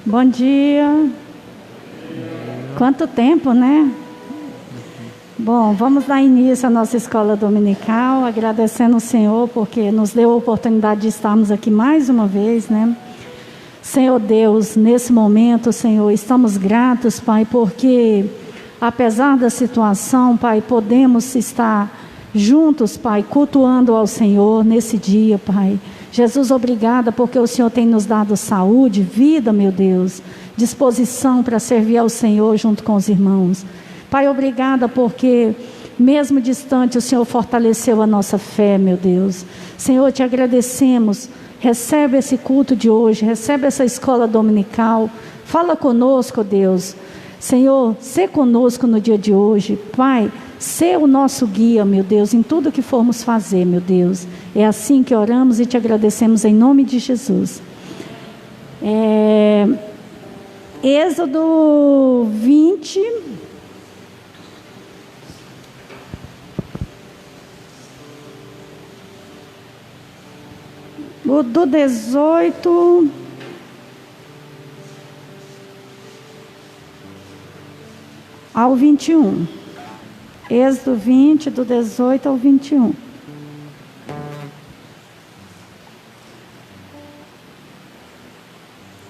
Bom dia. Quanto tempo, né? Bom, vamos dar início à nossa escola dominical, agradecendo o Senhor porque nos deu a oportunidade de estarmos aqui mais uma vez, né? Senhor Deus, nesse momento, Senhor, estamos gratos, Pai, porque apesar da situação, Pai, podemos estar juntos, Pai, cultuando ao Senhor nesse dia, Pai. Jesus, obrigada porque o Senhor tem nos dado saúde, vida, meu Deus, disposição para servir ao Senhor junto com os irmãos. Pai, obrigada porque mesmo distante o Senhor fortaleceu a nossa fé, meu Deus. Senhor, te agradecemos. Recebe esse culto de hoje, recebe essa escola dominical. Fala conosco, Deus. Senhor, sê conosco no dia de hoje. Pai, sê o nosso guia, meu Deus, em tudo que formos fazer, meu Deus. É assim que oramos e te agradecemos em nome de Jesus. Êxodo 20. Do 18 ao 21. Êxodo 20, do 18 ao 21.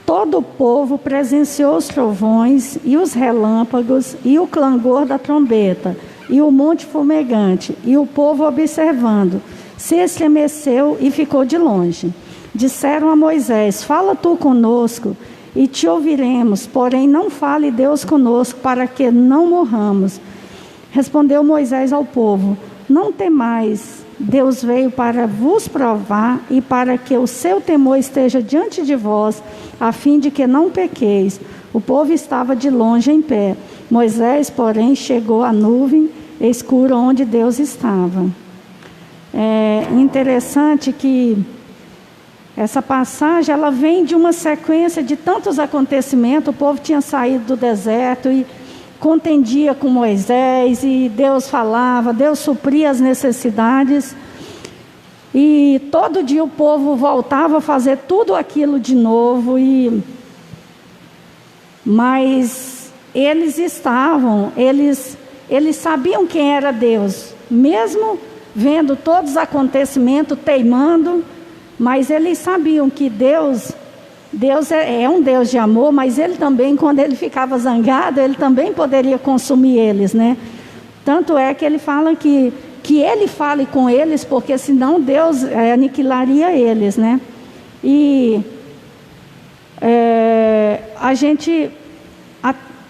Todo o povo presenciou os trovões e os relâmpagos e o clangor da trombeta e o monte fumegante, e o povo observando se estremeceu e ficou de longe. Disseram a Moisés: fala tu conosco e te ouviremos, porém não fale Deus conosco para que não morramos. Respondeu Moisés ao povo: não temais, Deus veio para vos provar e para que o seu temor esteja diante de vós, a fim de que não pequeis. O povo estava de longe em pé. Moisés, porém, chegou à nuvem escura onde Deus estava. É interessante que essa passagem ela vem de uma sequência de tantos acontecimentos. O povo tinha saído do deserto e contendia com Moisés, e Deus falava, Deus supria as necessidades, e todo dia o povo voltava a fazer tudo aquilo de novo, mas eles sabiam quem era Deus, mesmo vendo todos os acontecimentos, teimando, mas eles sabiam que Deus é um Deus de amor, mas Ele também, quando Ele ficava zangado, Ele também poderia consumir eles, né? Tanto é que Ele fala que Ele fale com eles, porque senão Deus aniquilaria eles, né? E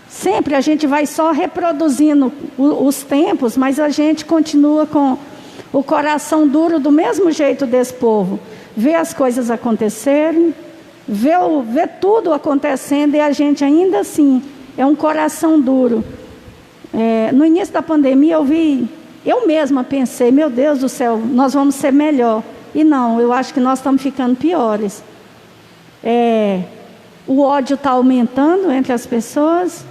sempre a gente vai só reproduzindo os tempos, mas a gente continua com o coração duro do mesmo jeito desse povo. Vê as coisas acontecerem, vê tudo acontecendo, e a gente ainda assim é um coração duro. No início da pandemia eu mesma pensei: meu Deus do céu, nós vamos ser melhor. E não, eu acho que nós estamos ficando piores. O ódio está aumentando entre as pessoas.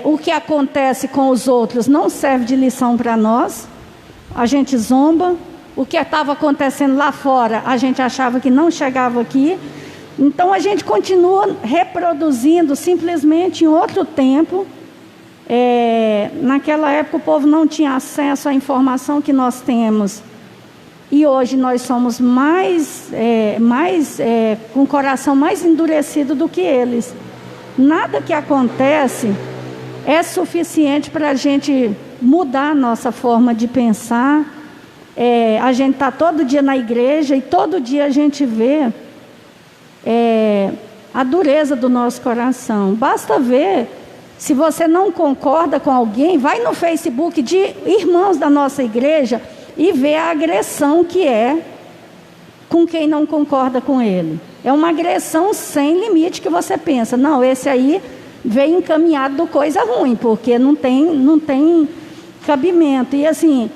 O que acontece com os outros não serve de lição para nós. A gente zomba. O que estava acontecendo lá fora, a gente achava que não chegava aqui. Então a gente continua reproduzindo simplesmente em outro tempo. Naquela época o povo não tinha acesso à informação que nós temos. E hoje nós somos com o coração mais endurecido do que eles. Nada que acontece é suficiente para a gente mudar a nossa forma de pensar. A gente está todo dia na igreja e todo dia a gente vê a dureza do nosso coração. Basta ver, se você não concorda com alguém, vai no Facebook de irmãos da nossa igreja e vê a agressão que é com quem não concorda com ele. É uma agressão sem limite, que você pensa: não, esse aí veio encaminhado de coisa ruim, porque não tem cabimento. E assim,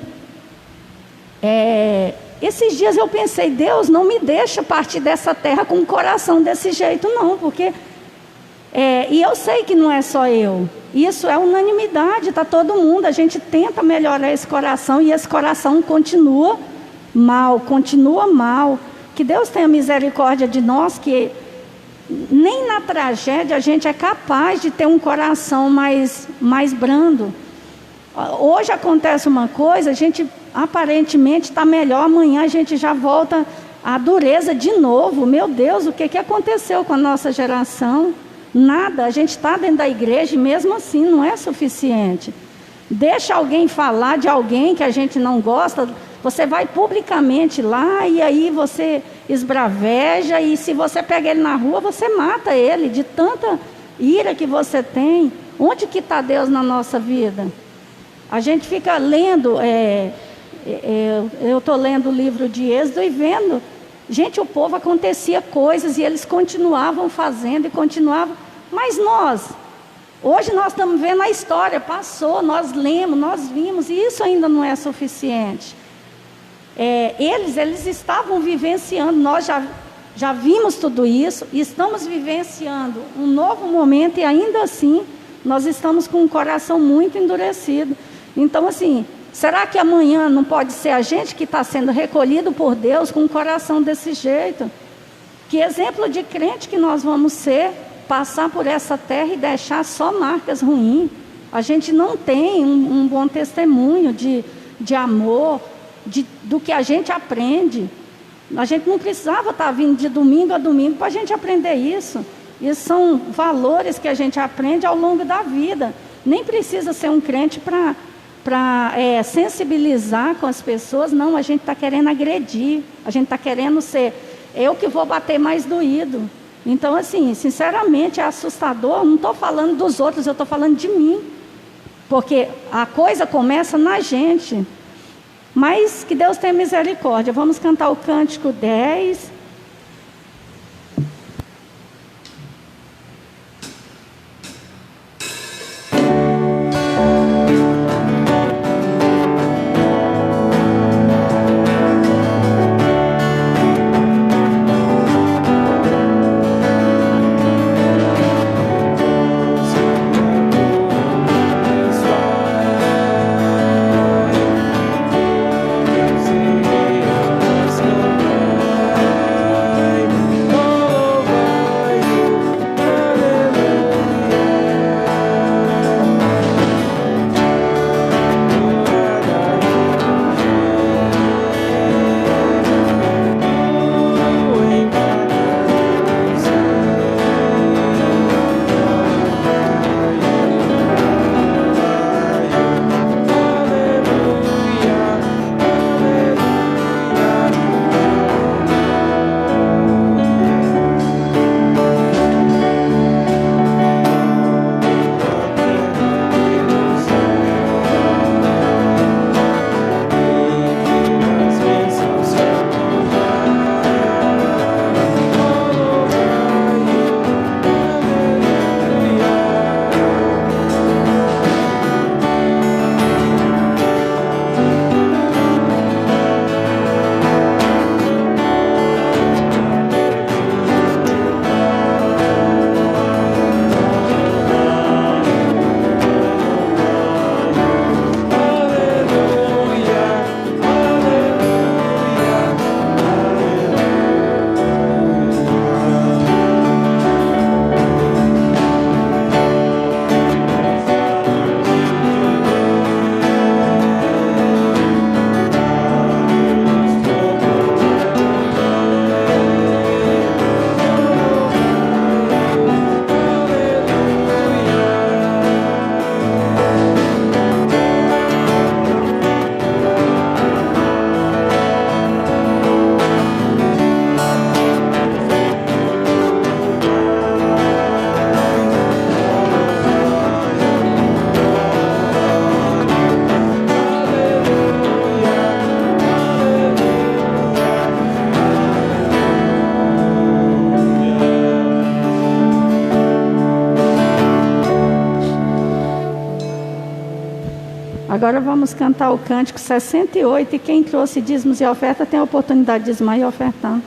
esses dias eu pensei: Deus, não me deixa partir dessa terra com um coração desse jeito não, porque e eu sei que não é só eu, isso é unanimidade, está todo mundo. A gente tenta melhorar esse coração e esse coração continua mal. Que Deus tenha misericórdia de nós, que nem na tragédia a gente é capaz de ter um coração mais brando. Hoje acontece uma coisa, a gente aparentemente está melhor, amanhã a gente já volta à dureza de novo. Meu Deus, o que aconteceu com a nossa geração? Nada, a gente está dentro da igreja e mesmo assim não é suficiente. Deixa alguém falar de alguém que a gente não gosta, você vai publicamente lá e aí você esbraveja, e se você pega ele na rua, você mata ele, de tanta ira que você tem. Onde que está Deus na nossa vida? A gente fica lendo, eu estou lendo o livro de Êxodo e vendo, gente, o povo acontecia coisas e eles continuavam fazendo e continuavam, mas hoje nós estamos vendo a história, passou, nós lemos, nós vimos, e isso ainda não é suficiente. Eles estavam vivenciando, nós já vimos tudo isso, e estamos vivenciando um novo momento, e ainda assim, nós estamos com um coração muito endurecido. Então, assim, será que amanhã não pode ser a gente que está sendo recolhido por Deus com um coração desse jeito? Que exemplo de crente que nós vamos ser, passar por essa terra e deixar só marcas ruins? A gente não tem um bom testemunho de amor, do que a gente aprende. A gente não precisava estar vindo de domingo a domingo para a gente aprender isso. Isso são valores que a gente aprende ao longo da vida. Nem precisa ser um crente para sensibilizar com as pessoas. Não, a gente está querendo agredir. A gente está querendo ser eu que vou bater mais doído. Então, assim, sinceramente, é assustador. Não estou falando dos outros, eu estou falando de mim. Porque a coisa começa na gente. Mas que Deus tenha misericórdia. Vamos cantar o cântico 10. Agora vamos cantar o cântico 68, e quem trouxe dízimos e oferta tem a oportunidade de dizimar e ofertar.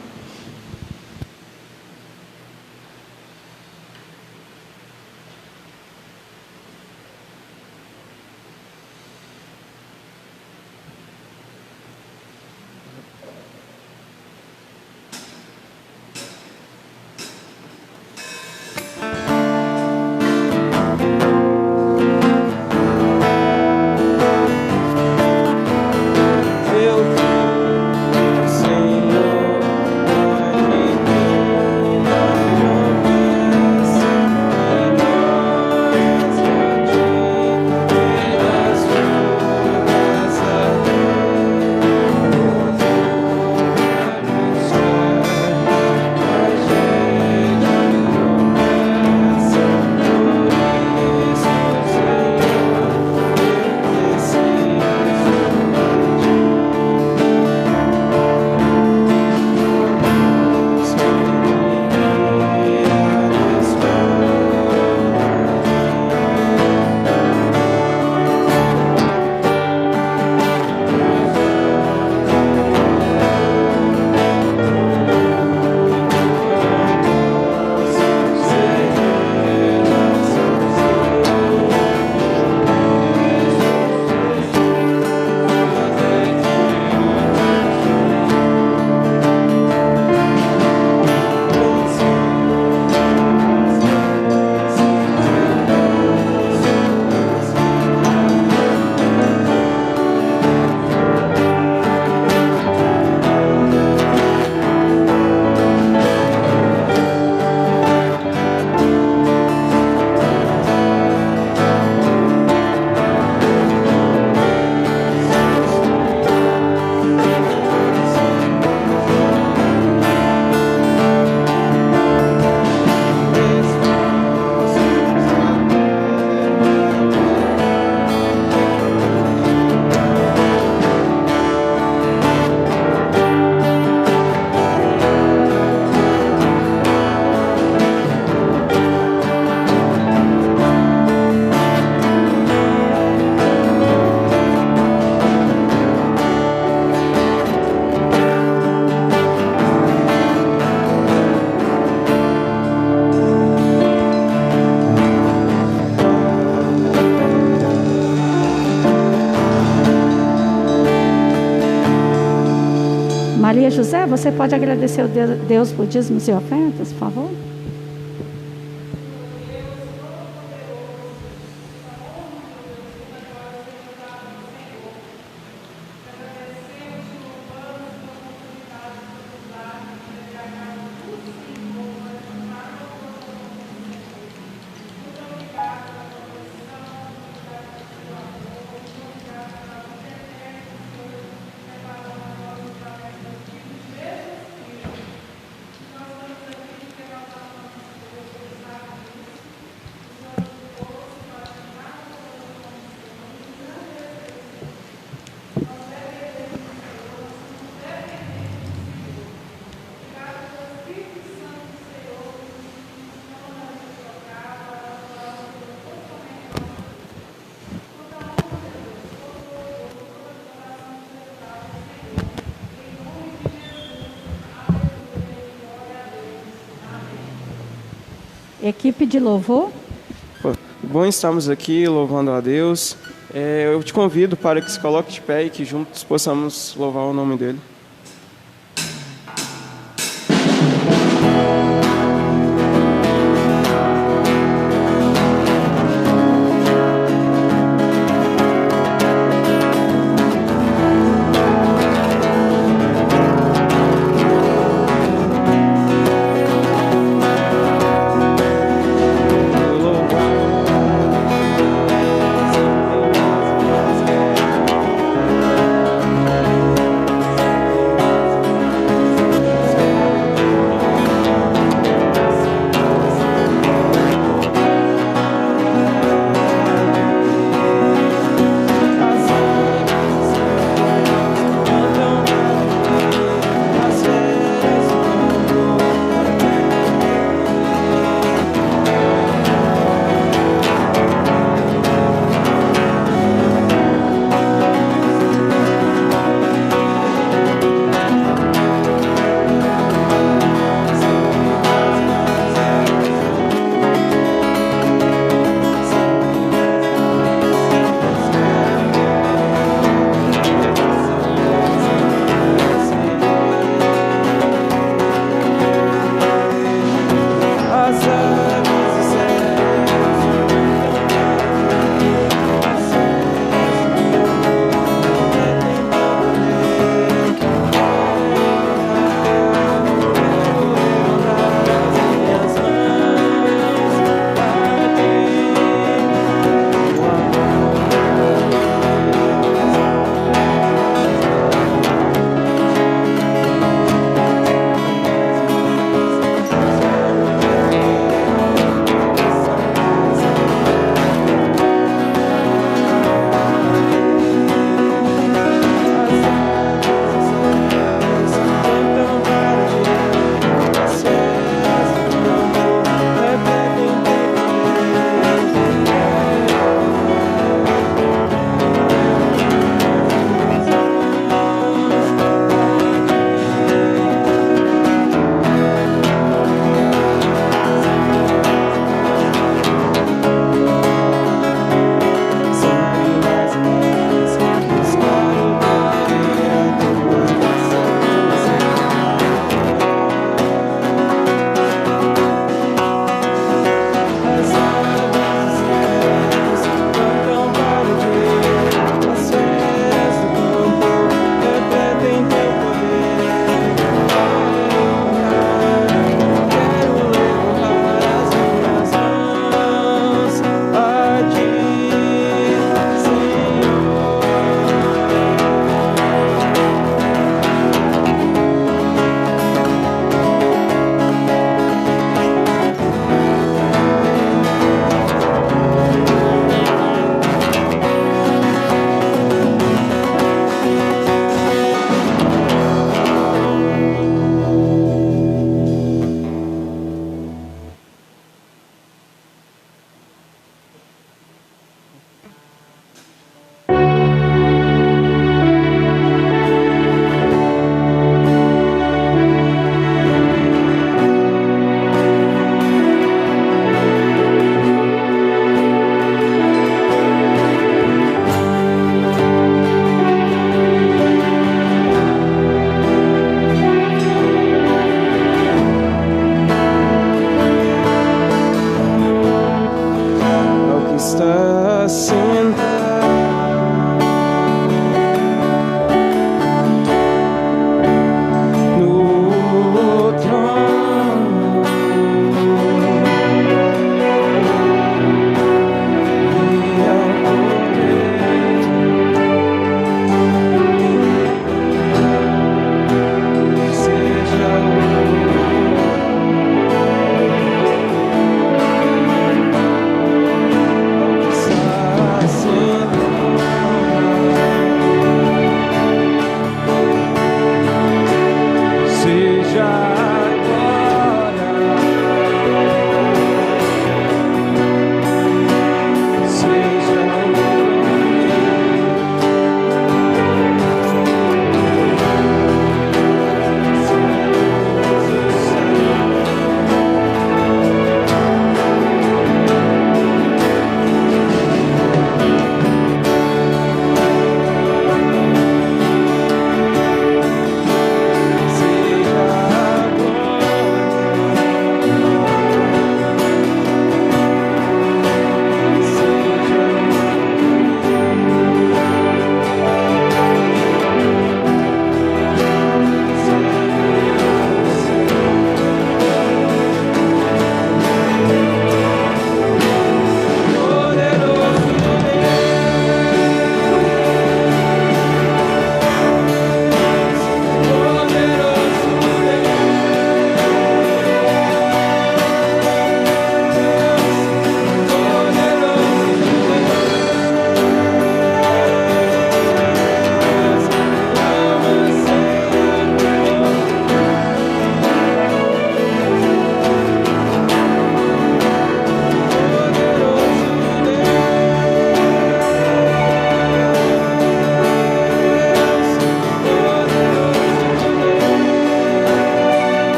José, você pode agradecer o Deus por dízimos e ofertas, por favor? Equipe de louvor. Bom estarmos aqui louvando a Deus. Eu te convido para que se coloque de pé e que juntos possamos louvar o nome dele.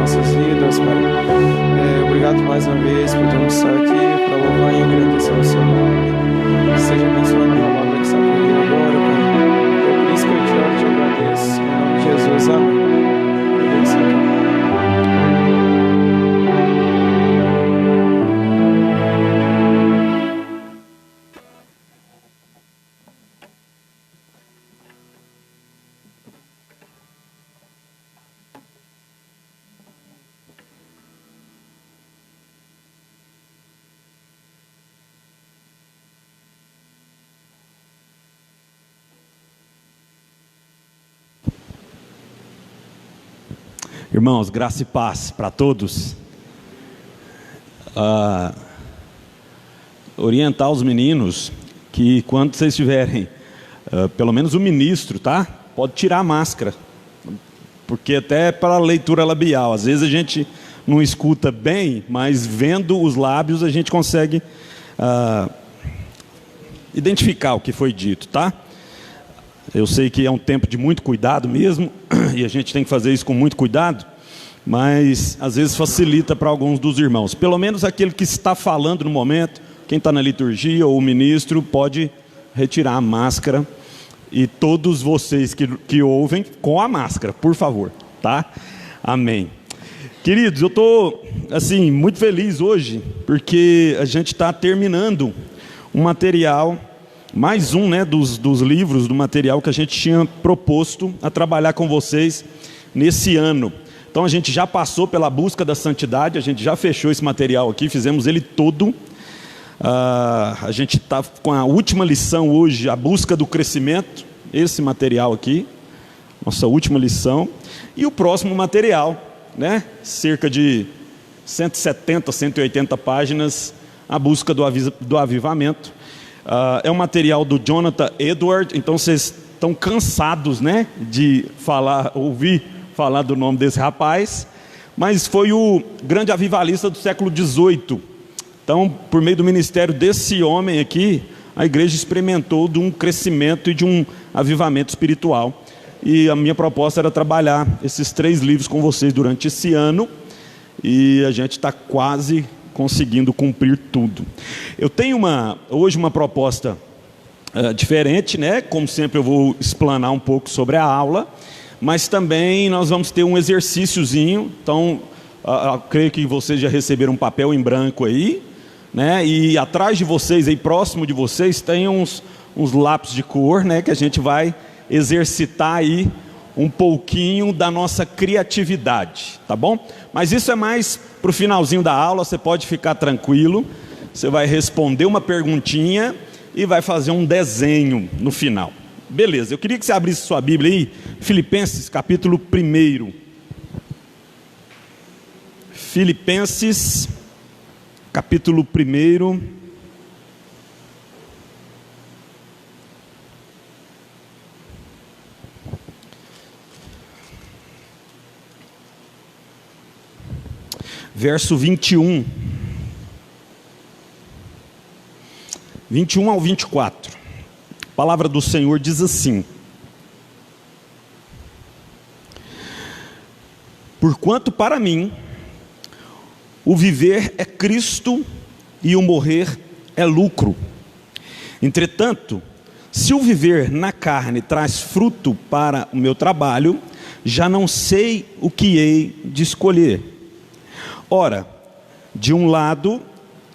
nossas vidas, Pai. Obrigado mais uma vez por termos estar aqui para louvar e agradecer ao seu nome. Seja abençoada a palavra que está por aí agora, Pai. É por isso que eu te oro e te agradeço. Em nome de Jesus, amém. Irmãos, graça e paz para todos. Orientar os meninos que quando vocês tiverem, pelo menos o ministro, tá? Pode tirar a máscara, porque até para a leitura labial, às vezes a gente não escuta bem, mas vendo os lábios a gente consegue identificar o que foi dito, tá? Eu sei que é um tempo de muito cuidado mesmo, e a gente tem que fazer isso com muito cuidado, mas às vezes facilita para alguns dos irmãos. Pelo menos aquele que está falando no momento, quem está na liturgia ou o ministro, pode retirar a máscara. E todos vocês que ouvem, com a máscara, por favor, tá? Amém. Queridos, eu estou assim, muito feliz hoje, porque a gente está terminando um material... Mais um, né, dos livros, do material que a gente tinha proposto a trabalhar com vocês nesse ano. Então a gente já passou pela busca da santidade, a gente já fechou esse material aqui, fizemos ele todo. A gente está com a última lição hoje, a busca do crescimento, esse material aqui, nossa última lição. E o próximo material, né, cerca de 170, 180 páginas, a busca do avivamento. É um material do Jonathan Edwards. Então vocês estão cansados, né, de ouvir falar do nome desse rapaz, mas foi o grande avivalista do século XVIII. Então, por meio do ministério desse homem aqui, a igreja experimentou de um crescimento e de um avivamento espiritual. E a minha proposta era trabalhar esses 3 livros com vocês durante esse ano, e a gente está quase conseguindo cumprir tudo. Eu tenho hoje uma proposta diferente, né? Como sempre eu vou explanar um pouco sobre a aula, mas também nós vamos ter um exercíciozinho. Então, eu creio que vocês já receberam um papel em branco aí, né? E atrás de vocês, aí próximo de vocês, tem uns lápis de cor, né? Que a gente vai exercitar aí um pouquinho da nossa criatividade, tá bom? Mas isso é mais para o finalzinho da aula, você pode ficar tranquilo. Você vai responder uma perguntinha e vai fazer um desenho no final. Beleza, eu queria que você abrisse sua Bíblia aí, Filipenses capítulo 1. Filipenses capítulo 1. Verso 21 ao 24, a palavra do Senhor diz assim: porquanto para mim o viver é Cristo e o morrer é lucro. Entretanto, se o viver na carne traz fruto para o meu trabalho, já não sei o que hei de escolher. Ora, de um lado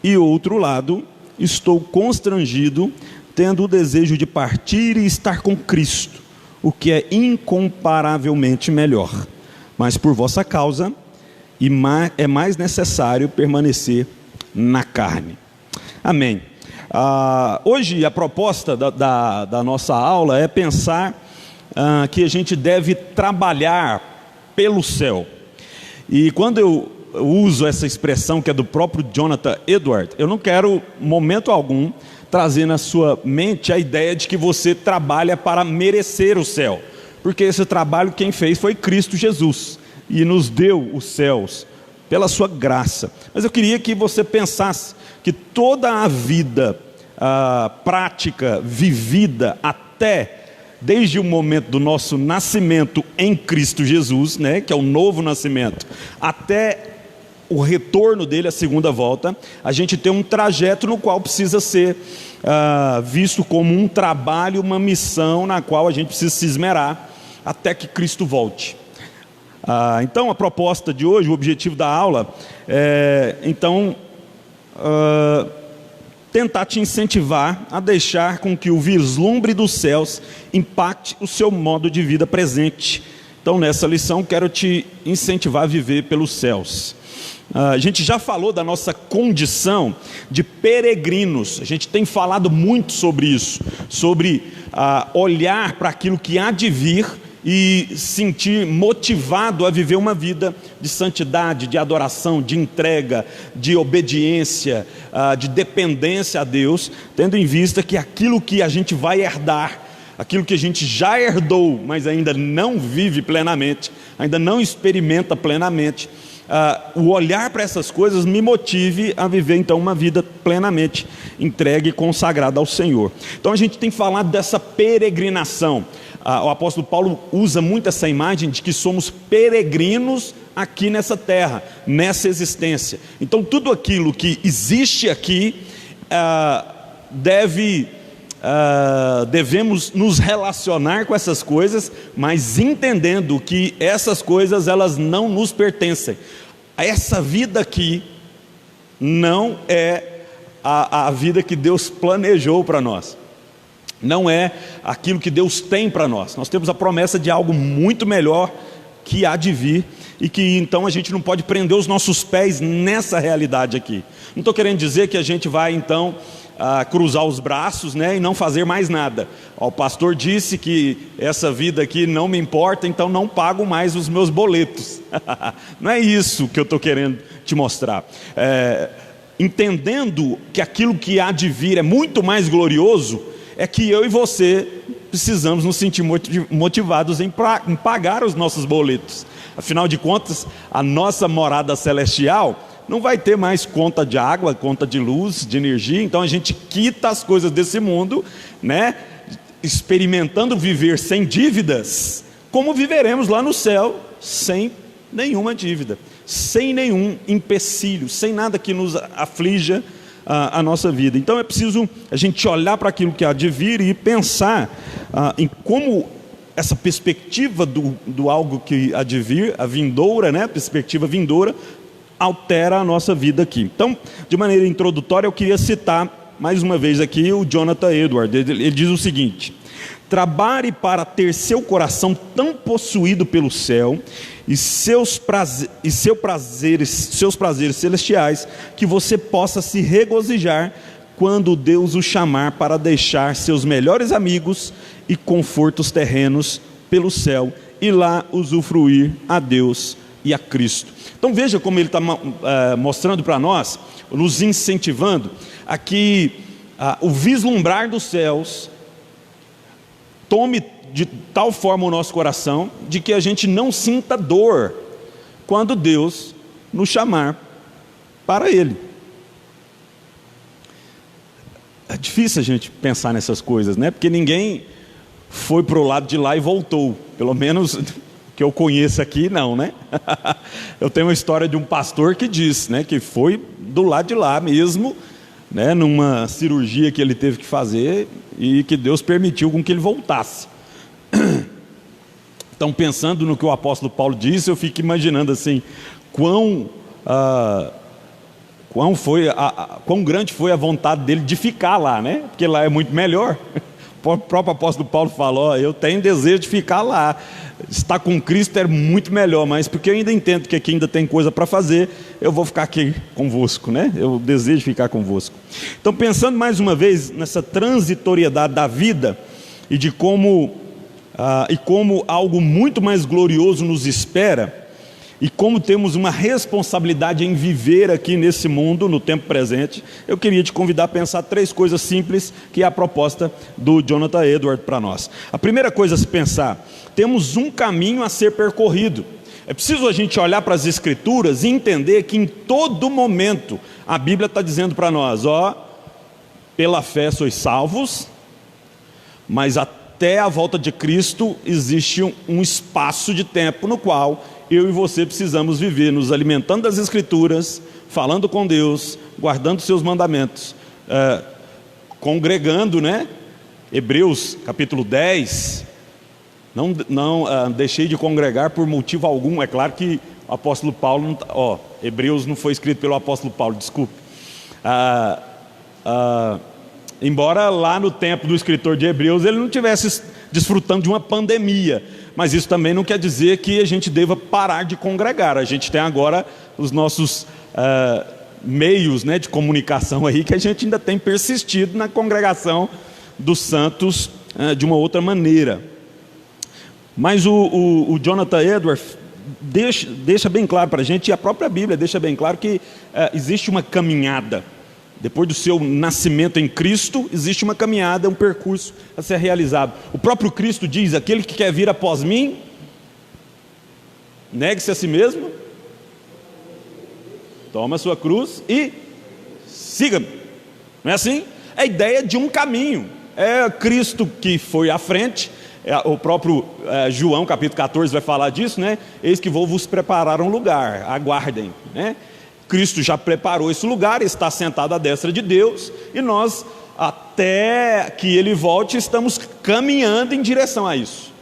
e outro lado, estou constrangido, tendo o desejo de partir e estar com Cristo, o que é incomparavelmente melhor. Mas por vossa causa, é mais necessário permanecer na carne. Amém. Hoje a proposta da nossa aula é pensar que a gente deve trabalhar pelo céu. E quando eu uso essa expressão que é do próprio Jonathan Edwards, eu não quero, momento algum, trazer na sua mente a ideia de que você trabalha para merecer o céu, porque esse trabalho quem fez foi Cristo Jesus, e nos deu os céus pela sua graça. Mas eu queria que você pensasse que toda a vida prática, vivida até desde o momento do nosso nascimento em Cristo Jesus, né, que é o novo nascimento, até o retorno dele, a segunda volta, a gente tem um trajeto no qual precisa ser visto como um trabalho, uma missão na qual a gente precisa se esmerar até que Cristo volte. Então a proposta de hoje, o objetivo da aula é tentar te incentivar a deixar com que o vislumbre dos céus impacte o seu modo de vida presente. Então nessa lição quero te incentivar a viver pelos céus. A gente já falou da nossa condição de peregrinos, a gente tem falado muito sobre isso, sobre olhar para aquilo que há de vir e sentir motivado a viver uma vida de santidade, de adoração, de entrega, de obediência, de dependência a Deus, tendo em vista que aquilo que a gente vai herdar, aquilo que a gente já herdou, mas ainda não vive plenamente, ainda não experimenta plenamente, o olhar para essas coisas me motive a viver então uma vida plenamente entregue e consagrada ao Senhor. Então a gente tem falado dessa peregrinação. O apóstolo Paulo usa muito essa imagem de que somos peregrinos aqui nessa terra, nessa existência. Então tudo aquilo que existe aqui devemos nos relacionar com essas coisas, mas entendendo que essas coisas elas não nos pertencem. Essa vida aqui não é a vida que Deus planejou para nós, não é aquilo que Deus tem para nós. Nós temos a promessa de algo muito melhor que há de vir, e que então a gente não pode prender os nossos pés nessa realidade aqui. Não estou querendo dizer que a gente vai então cruzar os braços, né, e não fazer mais nada. O pastor disse que essa vida aqui não me importa, então não pago mais os meus boletos. Não é isso que eu estou querendo te mostrar. Entendendo que aquilo que há de vir é muito mais glorioso, é que eu e você precisamos nos sentir motivados em pagar os nossos boletos. Afinal de contas, a nossa morada celestial não vai ter mais conta de água, conta de luz, de energia. Então a gente quita as coisas desse mundo, né, experimentando viver sem dívidas, como viveremos lá no céu, sem nenhuma dívida, sem nenhum empecilho, sem nada que nos aflija a nossa vida. Então é preciso a gente olhar para aquilo que há de vir e pensar em como essa perspectiva do algo que há de vir, a vindoura, né, perspectiva vindoura, altera a nossa vida aqui. Então, de maneira introdutória, eu queria citar mais uma vez aqui o Jonathan Edwards. Ele diz o seguinte: trabalhe para ter seu coração tão possuído pelo céu e seus prazeres celestiais, que você possa se regozijar quando Deus o chamar para deixar seus melhores amigos e confortos terrenos pelo céu e lá usufruir a Deus e a Cristo. Então veja como ele está mostrando para nós, nos incentivando a que o vislumbrar dos céus tome de tal forma o nosso coração, de que a gente não sinta dor quando Deus nos chamar para Ele. É difícil a gente pensar nessas coisas, né? Porque ninguém foi para o lado de lá e voltou, pelo menos que eu conheço aqui, não, né? Eu tenho uma história de um pastor que disse, né, que foi do lado de lá mesmo, né, numa cirurgia que ele teve que fazer e que Deus permitiu com que ele voltasse. Então, pensando no que o apóstolo Paulo disse, eu fico imaginando assim, quão grande foi a vontade dele de ficar lá, né? Porque lá é muito melhor. O próprio apóstolo Paulo falou: eu tenho desejo de ficar lá, estar com Cristo é muito melhor, mas porque eu ainda entendo que aqui ainda tem coisa para fazer, eu vou ficar aqui convosco, né? Eu desejo ficar convosco. Então, pensando mais uma vez nessa transitoriedade da vida e de como algo muito mais glorioso nos espera, e como temos uma responsabilidade em viver aqui nesse mundo, no tempo presente, eu queria te convidar a pensar 3 coisas simples, que é a proposta do Jonathan Edwards para nós. A primeira coisa a se pensar: temos um caminho a ser percorrido. É preciso a gente olhar para as Escrituras e entender que em todo momento a Bíblia está dizendo para nós: pela fé sois salvos, mas até a volta de Cristo existe um espaço de tempo no qual eu e você precisamos viver, nos alimentando das Escrituras, falando com Deus, guardando seus mandamentos, congregando, né? Hebreus capítulo 10, não deixei de congregar por motivo algum. É claro que o apóstolo Paulo, Hebreus não foi escrito pelo apóstolo Paulo, desculpe. Embora lá no tempo do escritor de Hebreus ele não estivesse desfrutando de uma pandemia, mas isso também não quer dizer que a gente deva parar de congregar. A gente tem agora os nossos meios, né, de comunicação aí, que a gente ainda tem persistido na congregação dos santos de uma outra maneira. Mas o Jonathan Edwards deixa bem claro para a gente, e a própria Bíblia deixa bem claro que existe uma caminhada. Depois do seu nascimento em Cristo, existe uma caminhada, um percurso a ser realizado. O próprio Cristo diz: aquele que quer vir após mim, negue-se a si mesmo, toma a sua cruz e siga-me. Não é assim? É a ideia de um caminho. É Cristo que foi à frente. O próprio João capítulo 14 vai falar disso, né? Eis que vou vos preparar um lugar, aguardem, né? Cristo já preparou esse lugar, está sentado à destra de Deus, e nós, até que Ele volte, estamos caminhando em direção a isso.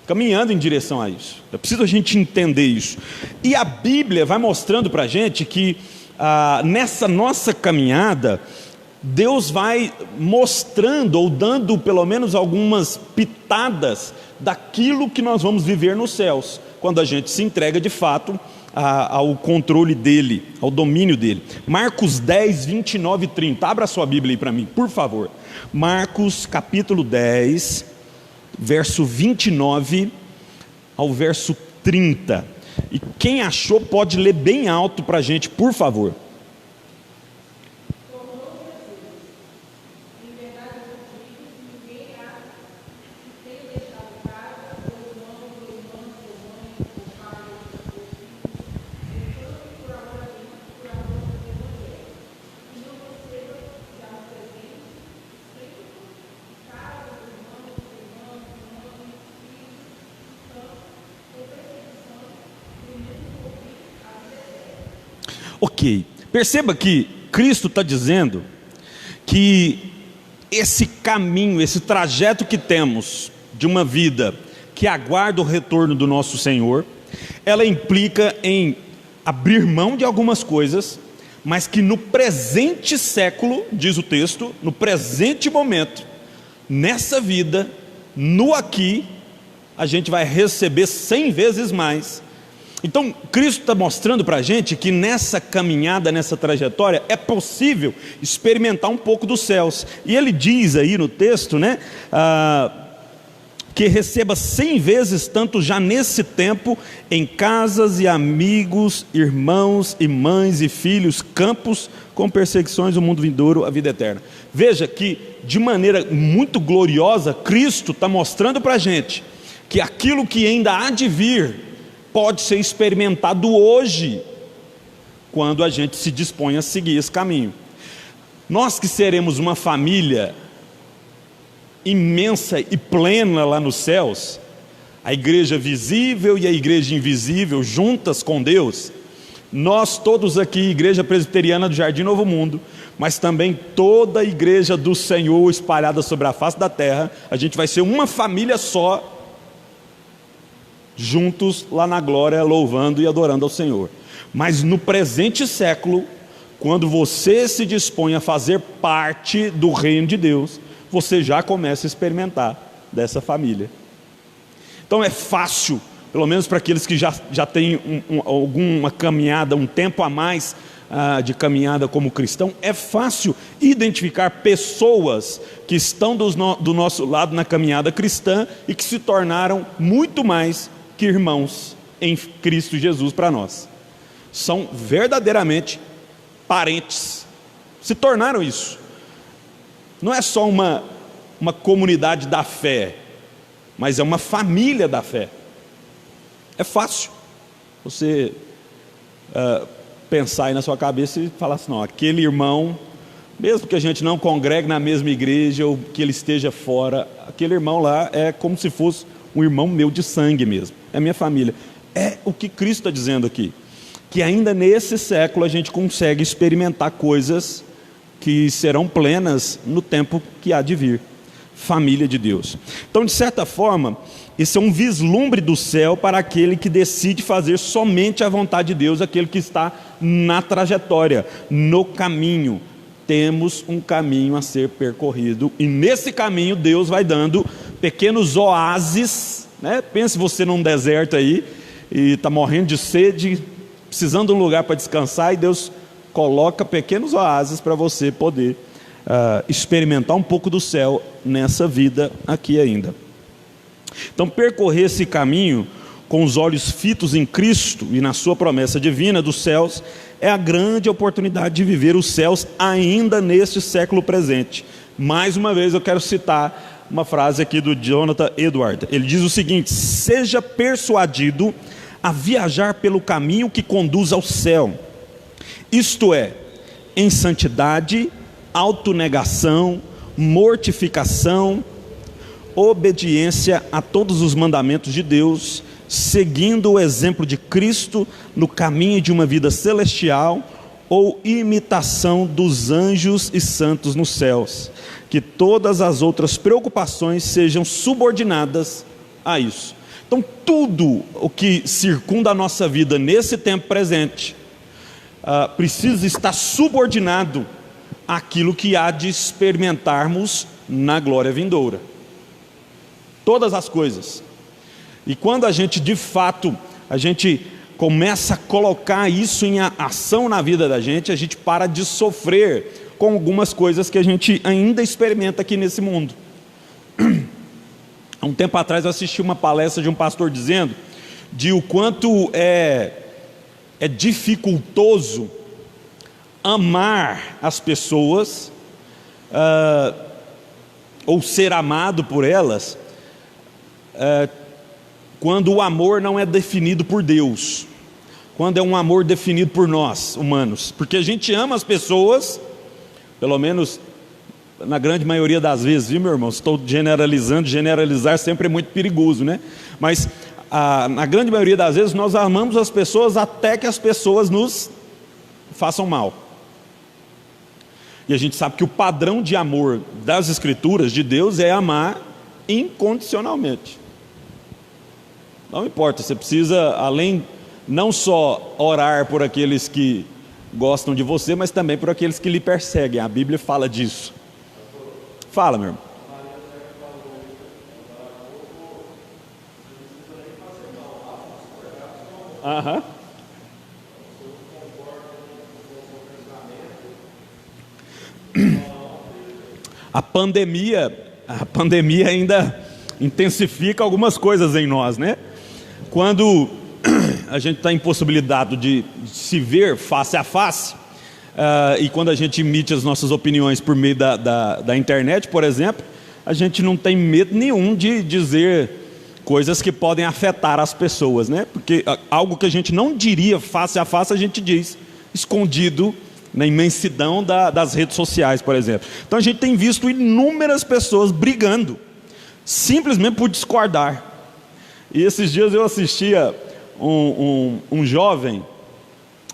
Caminhando em direção a isso. É preciso a gente entender isso. E a Bíblia vai mostrando para a gente que nessa nossa caminhada, Deus vai mostrando, ou dando pelo menos algumas pitadas daquilo que nós vamos viver nos céus, quando a gente se entrega de fato ao controle dele, ao domínio dele. Marcos 10, 29 e 30. Abra a sua Bíblia aí para mim, por favor. Marcos capítulo 10, verso 29 ao verso 30. E quem achou pode ler bem alto para a gente, por favor. Ok, perceba que Cristo está dizendo que esse caminho, esse trajeto que temos de uma vida que aguarda o retorno do nosso Senhor, ela implica em abrir mão de algumas coisas, mas que no presente século, diz o texto, no presente momento, nessa vida, no aqui, a gente vai receber 100 vezes mais. Então Cristo está mostrando para a gente que nessa caminhada, nessa trajetória, é possível experimentar um pouco dos céus. E ele diz aí no texto, né, que receba 100 vezes tanto já nesse tempo, em casas e amigos, irmãos e mães e filhos, campos com perseguições, o mundo vindouro, a vida eterna. Veja que de maneira muito gloriosa, Cristo está mostrando para a gente que aquilo que ainda há de vir pode ser experimentado hoje, quando a gente se dispõe a seguir esse caminho. Nós que seremos uma família imensa e plena lá nos céus, a igreja visível e a igreja invisível juntas com Deus, nós todos aqui, Igreja Presbiteriana do Jardim Novo Mundo, mas também toda a igreja do Senhor espalhada sobre a face da terra, a gente vai ser uma família só, juntos lá na glória, louvando e adorando ao Senhor. Mas no presente século, quando você se dispõe a fazer parte do reino de Deus, você já começa a experimentar dessa família. Então é fácil, pelo menos para aqueles que já têm alguma caminhada, um tempo a mais de caminhada como cristão, é fácil identificar pessoas que estão do nosso lado na caminhada cristã e que se tornaram muito mais que irmãos em Cristo Jesus para nós. São verdadeiramente parentes, se tornaram isso. Não é só uma comunidade da fé, mas é uma família da fé. É fácil você pensar aí na sua cabeça e falar assim: não, aquele irmão Mesmo que a gente não congregue na mesma igreja ou que ele esteja fora, aquele irmão lá é como se fosse um irmão meu de sangue mesmo, é minha família. É o que Cristo está dizendo aqui, que ainda nesse século a gente consegue experimentar coisas que serão plenas no tempo que há de vir. Família de Deus. Então, de certa forma, esse é um vislumbre do céu para aquele que decide fazer somente a vontade de Deus, aquele que está na trajetória, no caminho. Temos um caminho a ser percorrido, e nesse caminho Deus vai dando pequenos oásis, né? Pense você num deserto aí, e está morrendo de sede, precisando de um lugar para descansar, e Deus coloca pequenos oásis para você poder experimentar um pouco do céu nessa vida aqui ainda. Então, percorrer esse caminho com os olhos fitos em Cristo e na sua promessa divina dos céus é a grande oportunidade de viver os céus ainda neste século presente. Mais uma vez eu quero citar uma frase aqui do Jonathan Edwards. Ele diz o seguinte: seja persuadido a viajar pelo caminho que conduz ao céu, isto é, em santidade, autonegação, mortificação, obediência a todos os mandamentos de Deus, seguindo o exemplo de Cristo no caminho de uma vida celestial, ou imitação dos anjos e santos nos céus, que todas as outras preocupações sejam subordinadas a isso. Então, tudo o que circunda a nossa vida nesse tempo presente precisa estar subordinado àquilo que há de experimentarmos na glória vindoura. Todas as coisas. E quando a gente de fato, a gente começa a colocar isso em ação na vida da gente, a gente para de sofrer com algumas coisas que a gente ainda experimenta aqui nesse mundo. Há um tempo atrás eu assisti uma palestra de um pastor dizendo de o quanto é dificultoso amar as pessoas, ou ser amado por elas, quando o amor não é definido por Deus, quando é um amor definido por nós, humanos, porque a gente ama as pessoas, pelo menos na grande maioria das vezes, viu, meu irmão? Estou generalizando, generalizar sempre é muito perigoso, né? Mas na grande maioria das vezes nós amamos as pessoas até que as pessoas nos façam mal. E a gente sabe que o padrão de amor das Escrituras, de Deus, é amar incondicionalmente. Não importa, você precisa, além, não só orar por aqueles que gostam de você, mas também por aqueles que lhe perseguem. A Bíblia fala disso. Fala, meu irmão. Aham. A pandemia ainda intensifica algumas coisas em nós, né? Quando a gente está impossibilitado de se ver face a face, e quando a gente emite as nossas opiniões por meio da internet, por exemplo, a gente não tem medo nenhum de dizer coisas que podem afetar as pessoas, né? Porque algo que a gente não diria face a face, a gente diz escondido na imensidão das redes sociais, por exemplo. Então a gente tem visto inúmeras pessoas brigando, simplesmente por discordar. E esses dias eu assistia um jovem,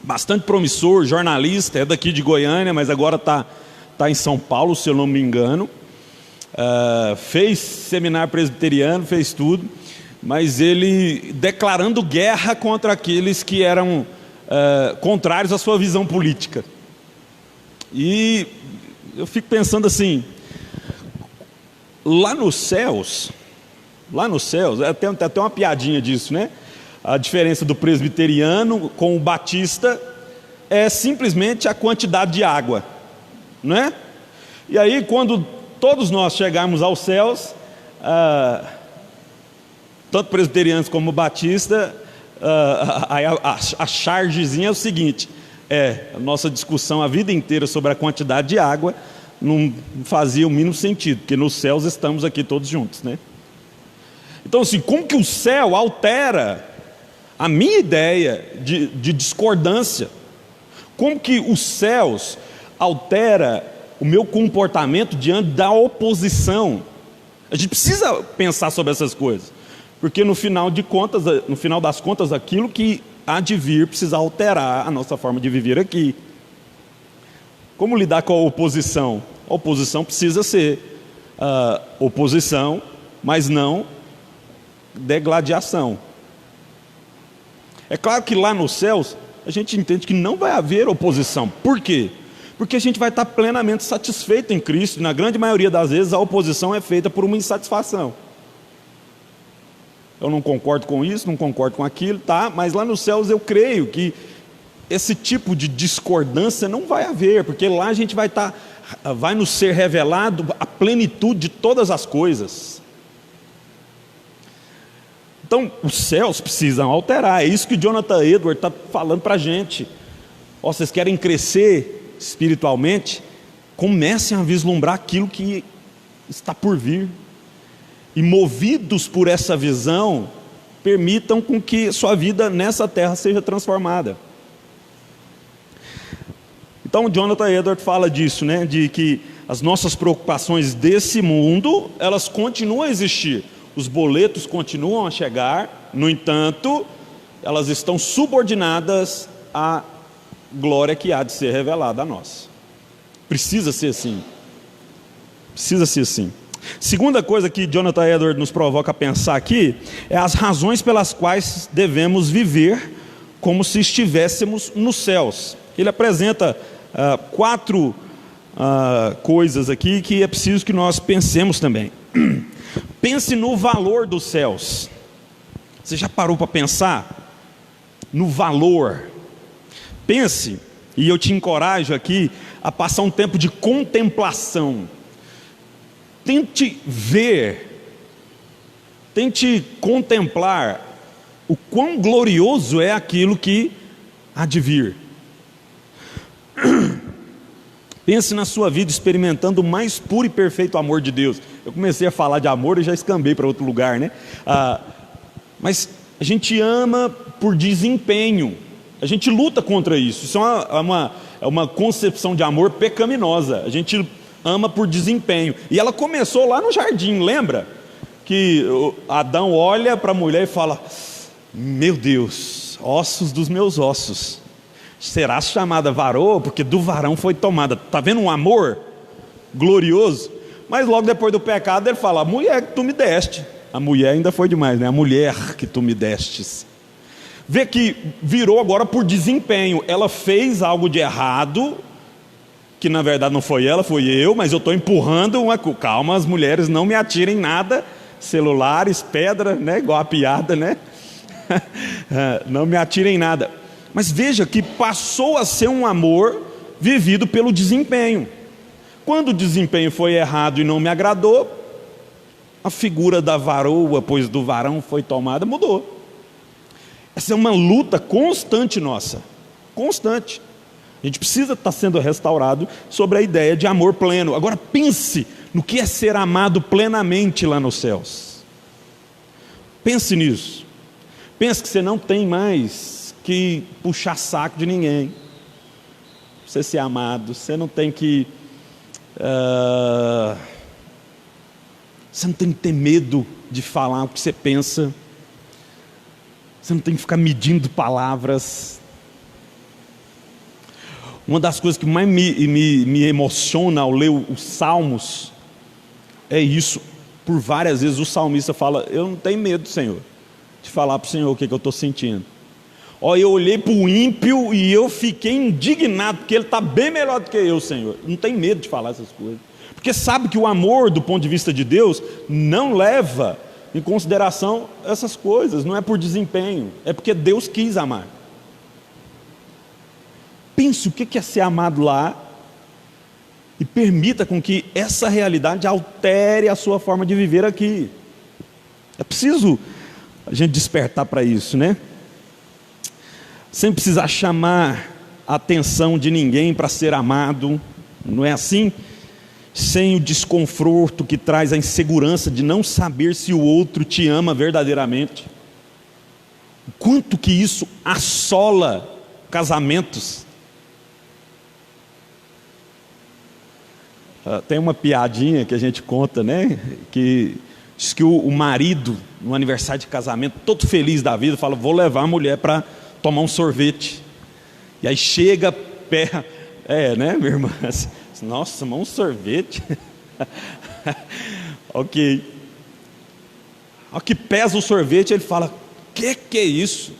bastante promissor, jornalista, é daqui de Goiânia, mas agora está em São Paulo, se eu não me engano. Fez seminário presbiteriano, fez tudo, mas ele declarando guerra contra aqueles que eram contrários à sua visão política. E eu fico pensando assim, lá nos céus, tem até uma piadinha disso, né? A diferença do presbiteriano com o batista é simplesmente a quantidade de água, não é? E aí, quando todos nós chegarmos aos céus, tanto presbiterianos como batista, a chargezinha é o seguinte: a nossa discussão a vida inteira sobre a quantidade de água não fazia o mínimo sentido, porque nos céus estamos aqui todos juntos, né? Então, assim, como que o céu altera a minha ideia de discordância? Como que os céus altera o meu comportamento diante da oposição? A gente precisa pensar sobre essas coisas, porque no final das contas, aquilo que há de vir precisa alterar a nossa forma de viver aqui. Como lidar com a oposição? A oposição precisa ser oposição, mas não degladiação. É claro que lá nos céus a gente entende que não vai haver oposição. Por quê? Porque a gente vai estar plenamente satisfeito em Cristo, e na grande maioria das vezes a oposição é feita por uma insatisfação. Eu não concordo com isso, não concordo com aquilo, tá? Mas lá nos céus eu creio que esse tipo de discordância não vai haver, porque lá a gente vai nos ser revelado a plenitude de todas as coisas. Então, os céus precisam alterar. É isso que o Jonathan Edwards está falando para a gente. Vocês querem crescer espiritualmente? Comecem a vislumbrar aquilo que está por vir. E movidos por essa visão, permitam com que sua vida nessa terra seja transformada. Então, o Jonathan Edwards fala disso, né? De que as nossas preocupações desse mundo, elas continuam a existir. Os boletos continuam a chegar, no entanto, elas estão subordinadas à glória que há de ser revelada a nós. Precisa ser assim. Precisa ser assim. Segunda coisa que Jonathan Edwards nos provoca a pensar aqui, é as razões pelas quais devemos viver como se estivéssemos nos céus. Ele apresenta 4 coisas aqui que é preciso que nós pensemos também. Pense no valor dos céus. Você já parou para pensar no valor? Pense, e eu te encorajo aqui a passar um tempo de contemplação. Tente ver, tente contemplar o quão glorioso é aquilo que há de vir. Pense na sua vida experimentando o mais puro e perfeito amor de Deus. Eu comecei a falar de amor e já escambei para outro lugar, né? Mas a gente ama por desempenho. A gente luta contra isso. Isso é uma concepção de amor pecaminosa. A gente ama por desempenho. E ela começou lá no jardim, lembra? Que Adão olha para a mulher e fala: meu Deus, ossos dos meus ossos. Será chamada varoa, porque do varão foi tomada. Está vendo um amor glorioso? Mas logo depois do pecado ele fala: a mulher que tu me deste. A mulher ainda foi demais, né? A mulher que tu me destes. Vê que virou agora por desempenho. Ela fez algo de errado, que na verdade não foi ela, foi eu, mas eu estou empurrando uma... Calma, as mulheres não me atirem nada. Celulares, pedra, né? Igual a piada, né? Não me atirem nada. Mas veja que passou a ser um amor vivido pelo desempenho. Quando o desempenho foi errado e não me agradou, a figura da varoa, pois do varão foi tomada, mudou. Essa é uma luta constante nossa. Constante. A gente precisa estar sendo restaurado sobre a ideia de amor pleno. Agora pense no que é ser amado plenamente lá nos céus. Pense nisso. Pense que você não tem mais que puxar saco de ninguém. Pra você ser amado, você não tem que... você não tem que ter medo de falar o que você pensa. Você não tem que ficar medindo palavras. Uma das coisas que mais me emociona ao ler os Salmos é isso. Por várias vezes o salmista fala: eu não tenho medo, Senhor, de falar para o Senhor o que eu estou sentindo. Eu olhei para o ímpio e eu fiquei indignado, porque ele está bem melhor do que eu, Senhor. Não tem medo de falar essas coisas, porque sabe que o amor, do ponto de vista de Deus, não leva em consideração essas coisas. Não é por desempenho, é porque Deus quis amar. Pense o que é ser amado lá, e permita com que essa realidade altere a sua forma de viver aqui. É preciso a gente despertar para isso, né? Sem precisar chamar a atenção de ninguém para ser amado, não é assim? Sem o desconforto que traz a insegurança de não saber se o outro te ama verdadeiramente. Quanto que isso assola casamentos. Tem uma piadinha que a gente conta, né? Que diz que o marido, no aniversário de casamento, todo feliz da vida, fala: vou levar a mulher para tomar um sorvete. E aí chega, pé, né, minha irmã? Nossa, tomar um sorvete? Ok. Ao que pesa o sorvete, ele fala: que é isso?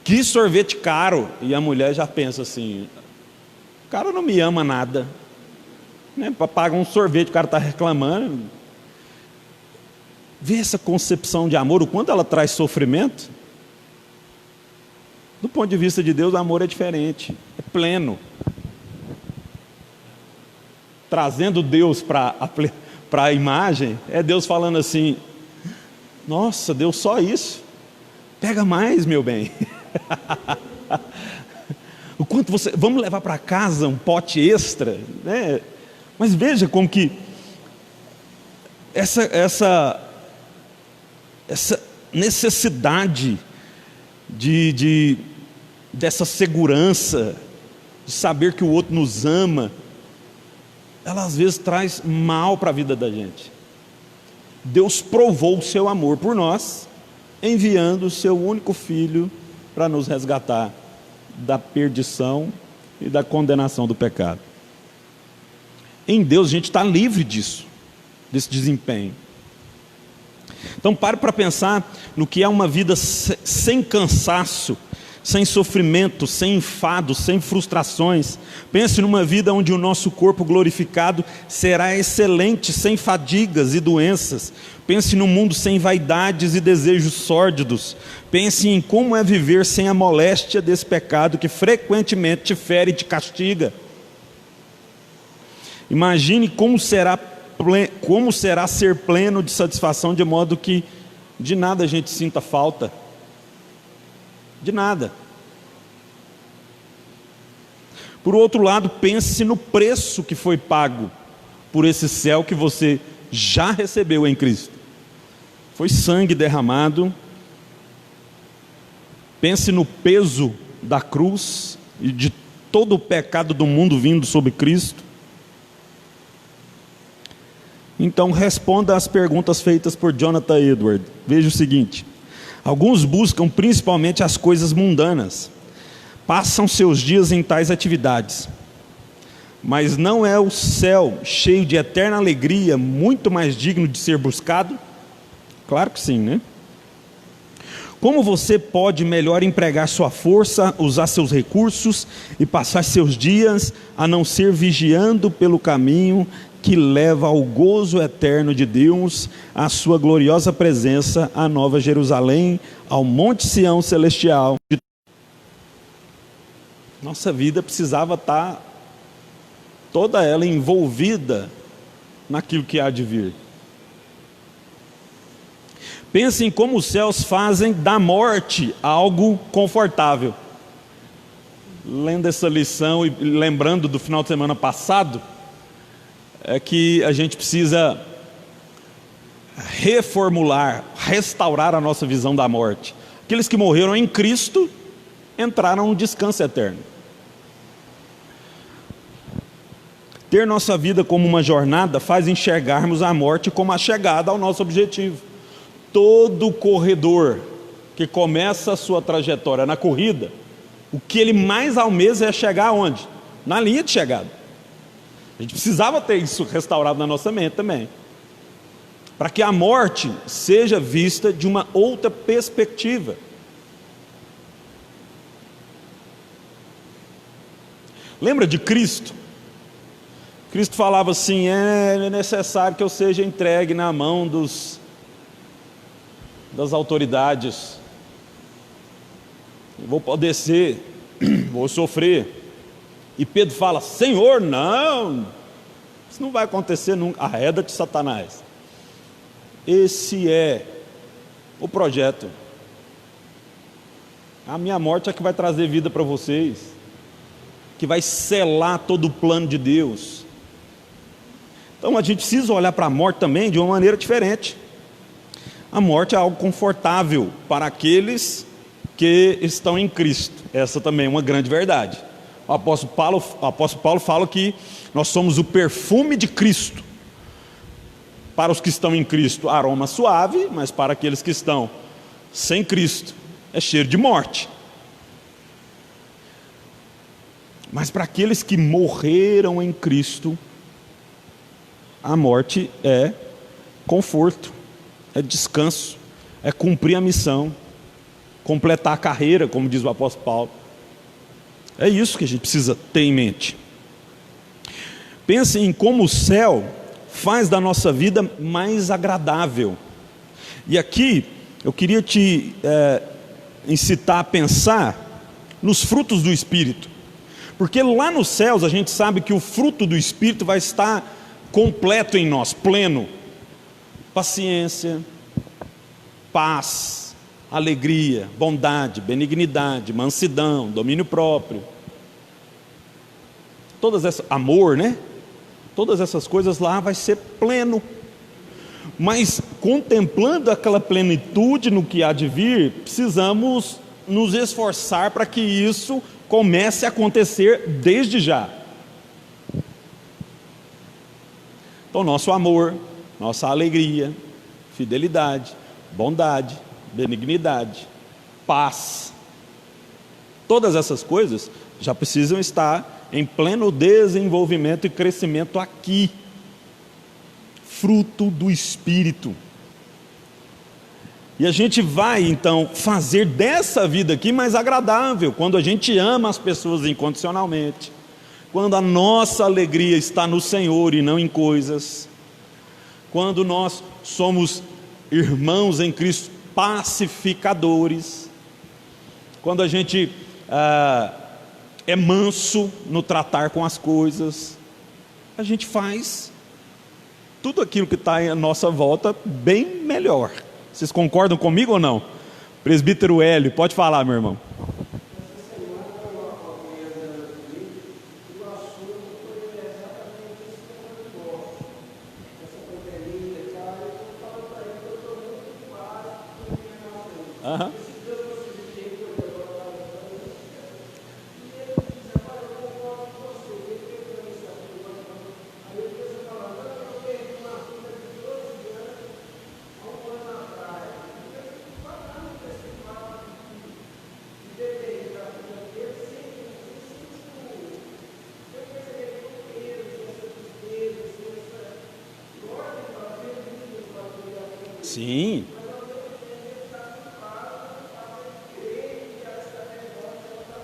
Que sorvete caro. E a mulher já pensa assim: o cara não me ama nada, né? Para pagar um sorvete, o cara está reclamando. Vê essa concepção de amor, o quanto ela traz sofrimento. Do ponto de vista de Deus, o amor é diferente, é pleno. Trazendo Deus para a imagem, é Deus falando assim: nossa, Deus, só isso? Pega mais, meu bem. O quanto você... Vamos levar para casa um pote extra, né? Mas veja como que essa necessidade dessa segurança, de saber que o outro nos ama, ela às vezes traz mal para a vida da gente. Deus provou o seu amor por nós, enviando o seu único filho para nos resgatar da perdição e da condenação do pecado. Em Deus a gente está livre disso, desse desempenho. Então pare para pensar no que é uma vida sem cansaço, sem sofrimento, sem enfado, sem frustrações. Pense numa vida onde o nosso corpo glorificado será excelente, sem fadigas e doenças. Pense num mundo sem vaidades e desejos sórdidos. Pense em como é viver sem a moléstia desse pecado que frequentemente te fere e te castiga. Imagine como será ser pleno de satisfação, de modo que de nada a gente sinta falta. De nada. Por outro lado, pense no preço que foi pago por esse céu que você já recebeu em Cristo. Foi sangue derramado. Pense no peso da cruz e de todo o pecado do mundo vindo sobre Cristo. Então responda às perguntas feitas por Jonathan Edwards. Veja o seguinte: alguns buscam principalmente as coisas mundanas, passam seus dias em tais atividades, mas não é o céu cheio de eterna alegria muito mais digno de ser buscado? Claro que sim, né? Como você pode melhor empregar sua força, usar seus recursos e passar seus dias a não ser vigiando pelo caminho que leva ao gozo eterno de Deus, à sua gloriosa presença, à Nova Jerusalém, ao Monte Sião celestial? Nossa vida precisava estar toda ela envolvida naquilo que há de vir. Pense em como os céus fazem da morte algo confortável. Lendo essa lição e lembrando do final de semana passado, é que a gente precisa reformular, restaurar a nossa visão da morte. Aqueles que morreram em Cristo entraram no descanso eterno. Ter nossa vida como uma jornada faz enxergarmos a morte como a chegada ao nosso objetivo. Todo corredor que começa a sua trajetória na corrida, o que ele mais almeja é chegar aonde? Na linha de chegada. A gente precisava ter isso restaurado na nossa mente também, para que a morte seja vista de uma outra perspectiva. Lembra de Cristo? Cristo falava assim: é necessário que eu seja entregue na mão das autoridades, eu vou padecer, vou sofrer. E Pedro fala: Senhor, não, isso não vai acontecer nunca. Arreda de Satanás. Esse é o projeto. A minha morte é que vai trazer vida para vocês, que vai selar todo o plano de Deus. Então a gente precisa olhar para a morte também de uma maneira diferente. A morte é algo confortável para aqueles que estão em Cristo. Essa também é uma grande verdade. O apóstolo Paulo fala que nós somos o perfume de Cristo. Para os que estão em Cristo, aroma suave, mas para aqueles que estão sem Cristo, é cheiro de morte. Mas para aqueles que morreram em Cristo, a morte é conforto, é descanso, é cumprir a missão, completar a carreira, como diz o apóstolo Paulo. É isso que a gente precisa ter em mente. Pense em como o céu faz da nossa vida mais agradável. E aqui eu queria te incitar a pensar nos frutos do Espírito. Porque lá nos céus a gente sabe que o fruto do Espírito vai estar completo em nós, pleno. Paciência, paz, alegria, bondade, benignidade, mansidão, domínio próprio. Amor, né? Todas essas coisas lá vai ser pleno. Mas contemplando aquela plenitude no que há de vir, precisamos nos esforçar para que isso comece a acontecer desde já. Então nosso amor, nossa alegria, fidelidade, bondade, benignidade, paz, todas essas coisas já precisam estar em pleno desenvolvimento e crescimento aqui, fruto do Espírito. E a gente vai então fazer dessa vida aqui mais agradável, quando a gente ama as pessoas incondicionalmente, quando a nossa alegria está no Senhor e não em coisas, quando nós somos irmãos em Cristo, pacificadores, quando a gente é manso no tratar com as coisas, a gente faz tudo aquilo que está à nossa volta bem melhor. Vocês concordam comigo ou não? Presbítero Hélio, pode falar, meu irmão. Aham. Sim.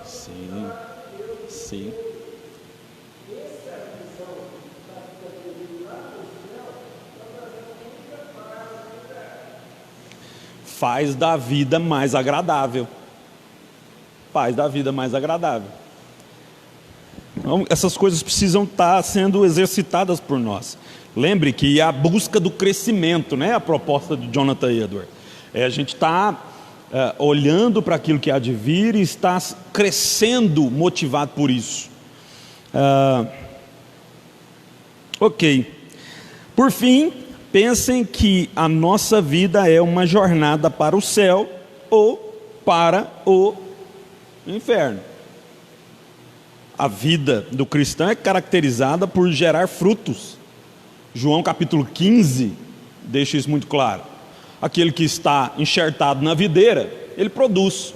Sim. Sim. Faz da vida mais agradável. Faz da vida mais agradável. Então, essas coisas precisam estar sendo exercitadas por nós. Lembre que é a busca do crescimento, né? A proposta de Jonathan Edwards. A gente está olhando para aquilo que há de vir e está crescendo motivado por isso. Ok. Por fim, pensem que a nossa vida é uma jornada para o céu ou para o inferno. A vida do cristão é caracterizada por gerar frutos. João capítulo 15 deixa isso muito claro. Aquele que está enxertado na videira, ele produz.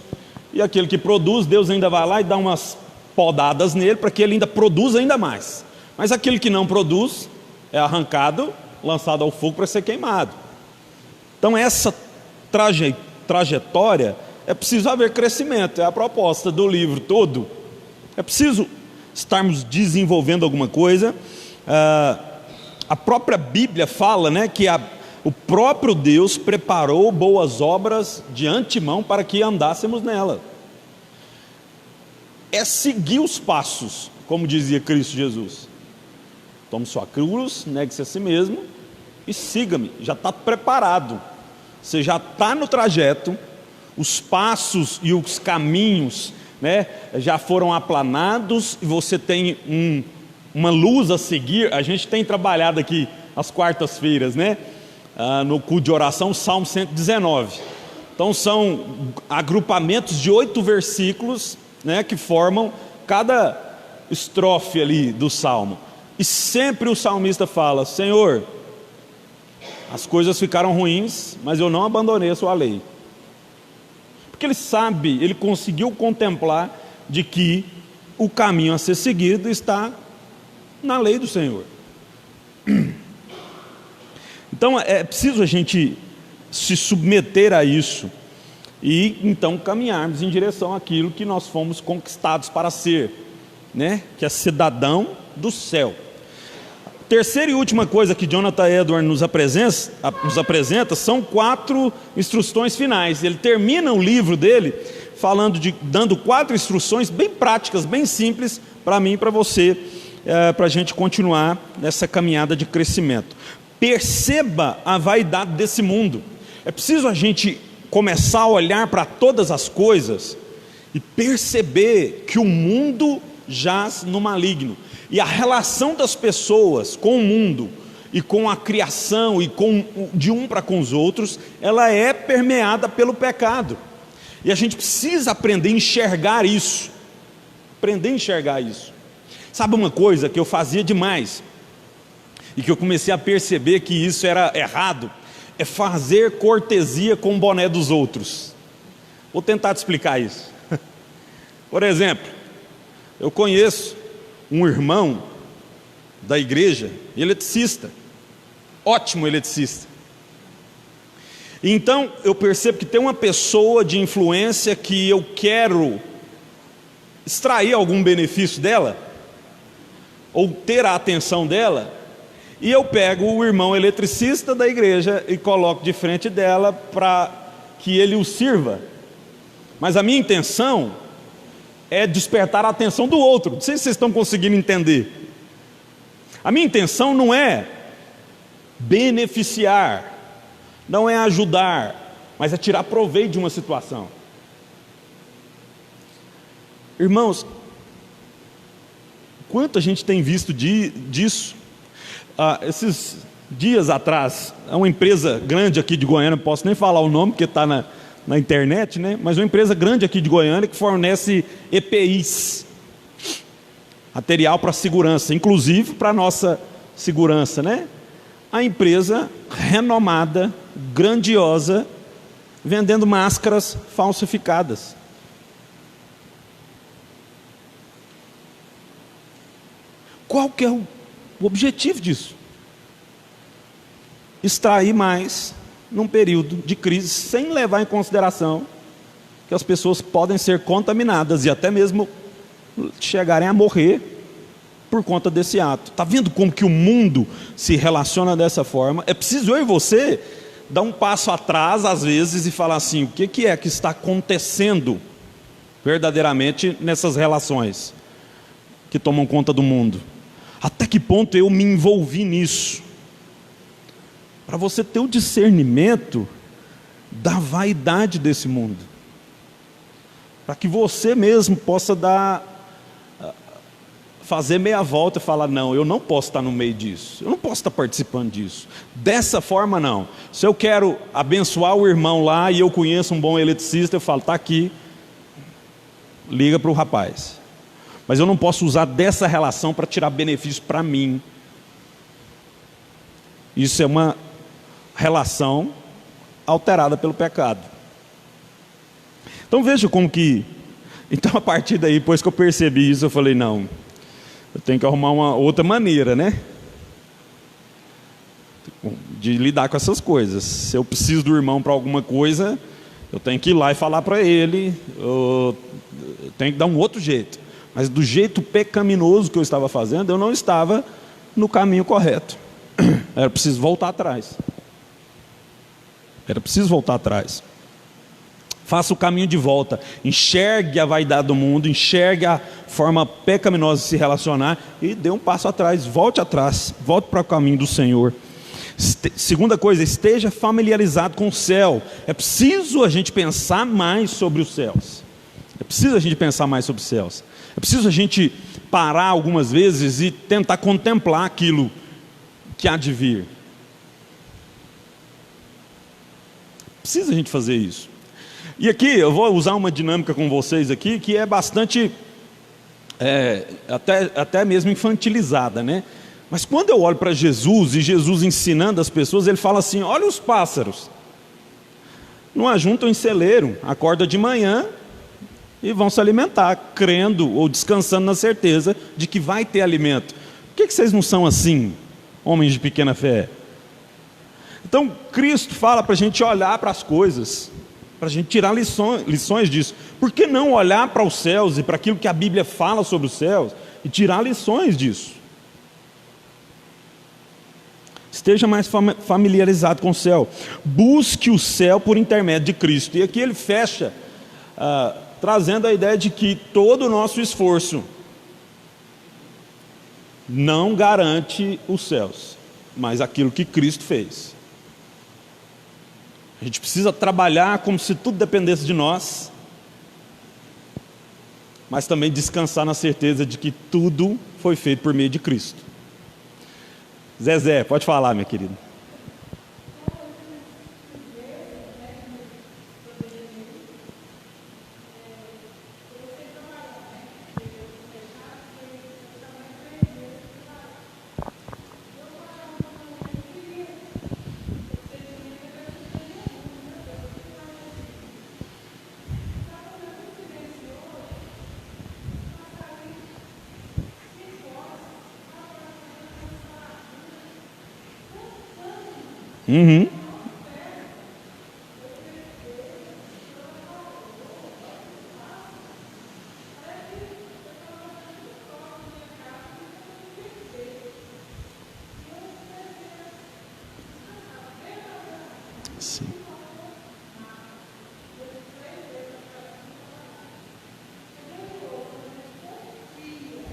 E aquele que produz, Deus ainda vai lá e dá umas podadas nele para que ele ainda produza ainda mais. Mas aquele que não produz é arrancado, lançado ao fogo para ser queimado. Então essa trajetória, é preciso haver crescimento. É a proposta do livro todo. É preciso estarmos desenvolvendo alguma coisa. A própria Bíblia fala, né, que o próprio Deus preparou boas obras de antemão para que andássemos nela. É seguir os passos, como dizia Cristo Jesus. Tome sua cruz, negue-se a si mesmo e siga-me. Já está preparado. Você já está no trajeto. Os passos e os caminhos, né, já foram aplanados e você tem uma luz a seguir. A gente tem trabalhado aqui às quartas-feiras, né, no culto de oração, Salmo 119. Então são agrupamentos de 8 versículos, né, que formam cada estrofe ali do Salmo. E sempre o salmista fala: Senhor, as coisas ficaram ruins, mas eu não abandonei a sua lei. Porque ele sabe, ele conseguiu contemplar de que o caminho a ser seguido está na lei do Senhor. Então é preciso a gente se submeter a isso e então caminharmos em direção àquilo que nós fomos conquistados para ser, né? Que é cidadão do céu. Terceira e última coisa que Jonathan Edwards nos apresenta são 4 instruções finais. Ele termina o livro dele dando 4 instruções bem práticas, bem simples para mim e para você, para a gente continuar nessa caminhada de crescimento. Perceba a vaidade desse mundo. É preciso a gente começar a olhar para todas as coisas e perceber que o mundo jaz no maligno. E a relação das pessoas com o mundo e com a criação e de um para com os outros, ela é permeada pelo pecado. E a gente precisa aprender a enxergar isso. Aprender a enxergar isso. Sabe uma coisa que eu fazia demais e que eu comecei a perceber que isso era errado? É fazer cortesia com o boné dos outros. Vou tentar te explicar isso. Por exemplo, eu conheço um irmão da igreja, eletricista, ótimo eletricista. Então eu percebo que tem uma pessoa de influência que eu quero extrair algum benefício dela, ou ter a atenção dela, e eu pego o irmão eletricista da igreja e coloco de frente dela para que ele o sirva. Mas a minha intenção é despertar a atenção do outro. Não sei se vocês estão conseguindo entender. A minha intenção não é beneficiar, não é ajudar, mas é tirar proveito de uma situação. Irmãos, quanto a gente tem visto disso? Esses dias atrás, uma empresa grande aqui de Goiânia, não posso nem falar o nome porque está na internet, né? Mas uma empresa grande aqui de Goiânia que fornece EPIs, material para segurança, inclusive para nossa segurança, né? A empresa renomada, grandiosa, vendendo máscaras falsificadas. Qual que é o objetivo disso? Extrair mais num período de crise, sem levar em consideração que as pessoas podem ser contaminadas e até mesmo chegarem a morrer por conta desse ato. Está vendo como que o mundo se relaciona dessa forma? É preciso eu e você dar um passo atrás às vezes e falar assim: o que é que está acontecendo verdadeiramente nessas relações que tomam conta do mundo? Até que ponto eu me envolvi nisso? Para você ter o discernimento da vaidade desse mundo, para que você mesmo possa fazer meia volta e falar: não, eu não posso estar no meio disso, eu não posso estar participando disso, dessa forma não. Se eu quero abençoar o irmão lá e eu conheço um bom eletricista, eu falo: está aqui, liga para o rapaz. Mas eu não posso usar dessa relação para tirar benefício para mim. Isso é uma relação alterada pelo pecado. Então veja como que... Então a partir daí, depois que eu percebi isso, eu falei: não, eu tenho que arrumar uma outra maneira, né? De lidar com essas coisas. Se eu preciso do irmão para alguma coisa, eu tenho que ir lá e falar para ele, eu tenho que dar um outro jeito. Mas do jeito pecaminoso que eu estava fazendo, eu não estava no caminho correto. Era preciso voltar atrás. Era preciso voltar atrás. Faça o caminho de volta. Enxergue a vaidade do mundo, enxergue a forma pecaminosa de se relacionar e dê um passo atrás, volte para o caminho do Senhor. Segunda coisa, esteja familiarizado com o céu. É preciso a gente pensar mais sobre os céus. É preciso a gente pensar mais sobre os céus. É preciso a gente parar algumas vezes e tentar contemplar aquilo que há de vir. Precisa a gente fazer isso. E aqui eu vou usar uma dinâmica com vocês aqui que é bastante até mesmo infantilizada, né? Mas quando eu olho para Jesus, e Jesus ensinando as pessoas, ele fala assim: olha os pássaros, não ajuntam em celeiro, acordam de manhã e vão se alimentar, crendo ou descansando na certeza de que vai ter alimento. Por que vocês não são assim, homens de pequena fé? Então Cristo fala para a gente olhar para as coisas, para a gente tirar lições disso. Por que não olhar para os céus e para aquilo que a Bíblia fala sobre os céus e tirar lições disso? Esteja mais familiarizado com o céu. Busque o céu por intermédio de Cristo. E aqui ele fecha, trazendo a ideia de que todo o nosso esforço não garante os céus, mas aquilo que Cristo fez. A gente precisa trabalhar como se tudo dependesse de nós, mas também descansar na certeza de que tudo foi feito por meio de Cristo. Zezé, pode falar, minha querida. Uhum. Sim.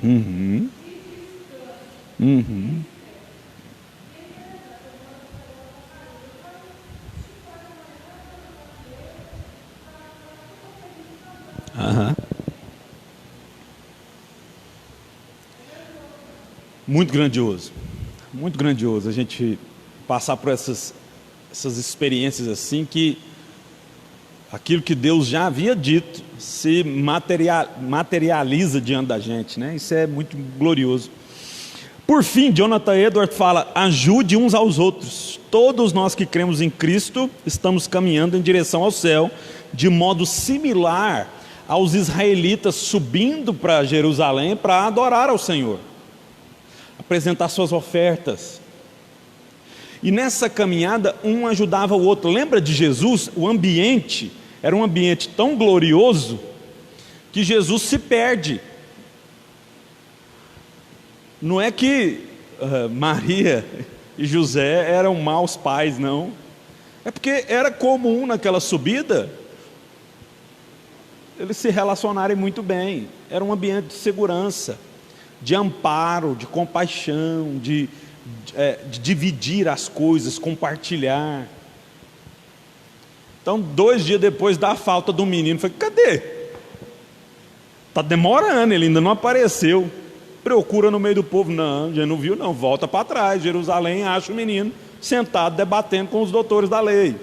Uhum. Uhum. Aham. Muito grandioso a gente passar por essas experiências assim, que aquilo que Deus já havia dito se materializa diante da gente, né? Isso é muito glorioso. Por fim, Jonathan Edwards fala: ajude uns aos outros. Todos nós que cremos em Cristo estamos caminhando em direção ao céu, de modo similar aos israelitas subindo para Jerusalém para adorar ao Senhor, apresentar suas ofertas. E nessa caminhada um ajudava o outro. Lembra de Jesus? O ambiente era um ambiente tão glorioso que Jesus se perde. Não é que Maria e José eram maus pais, não. É porque era comum naquela subida eles se relacionarem muito bem. Era um ambiente de segurança, de amparo, de compaixão, de dividir as coisas, compartilhar. Então 2 dias depois da falta do menino, eu falei: cadê? Está demorando, ele ainda não apareceu. Procura no meio do povo: não, já não viu não, volta para trás, Jerusalém, acha o menino sentado debatendo com os doutores da lei.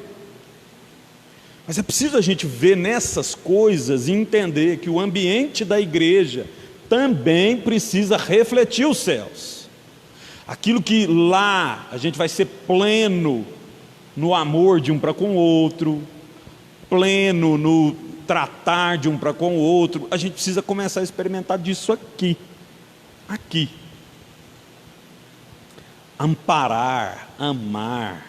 Mas é preciso a gente ver nessas coisas e entender que o ambiente da igreja também precisa refletir os céus. Aquilo que lá a gente vai ser pleno no amor de um para com o outro, pleno no tratar de um para com o outro, a gente precisa começar a experimentar disso aqui. Amparar, amar,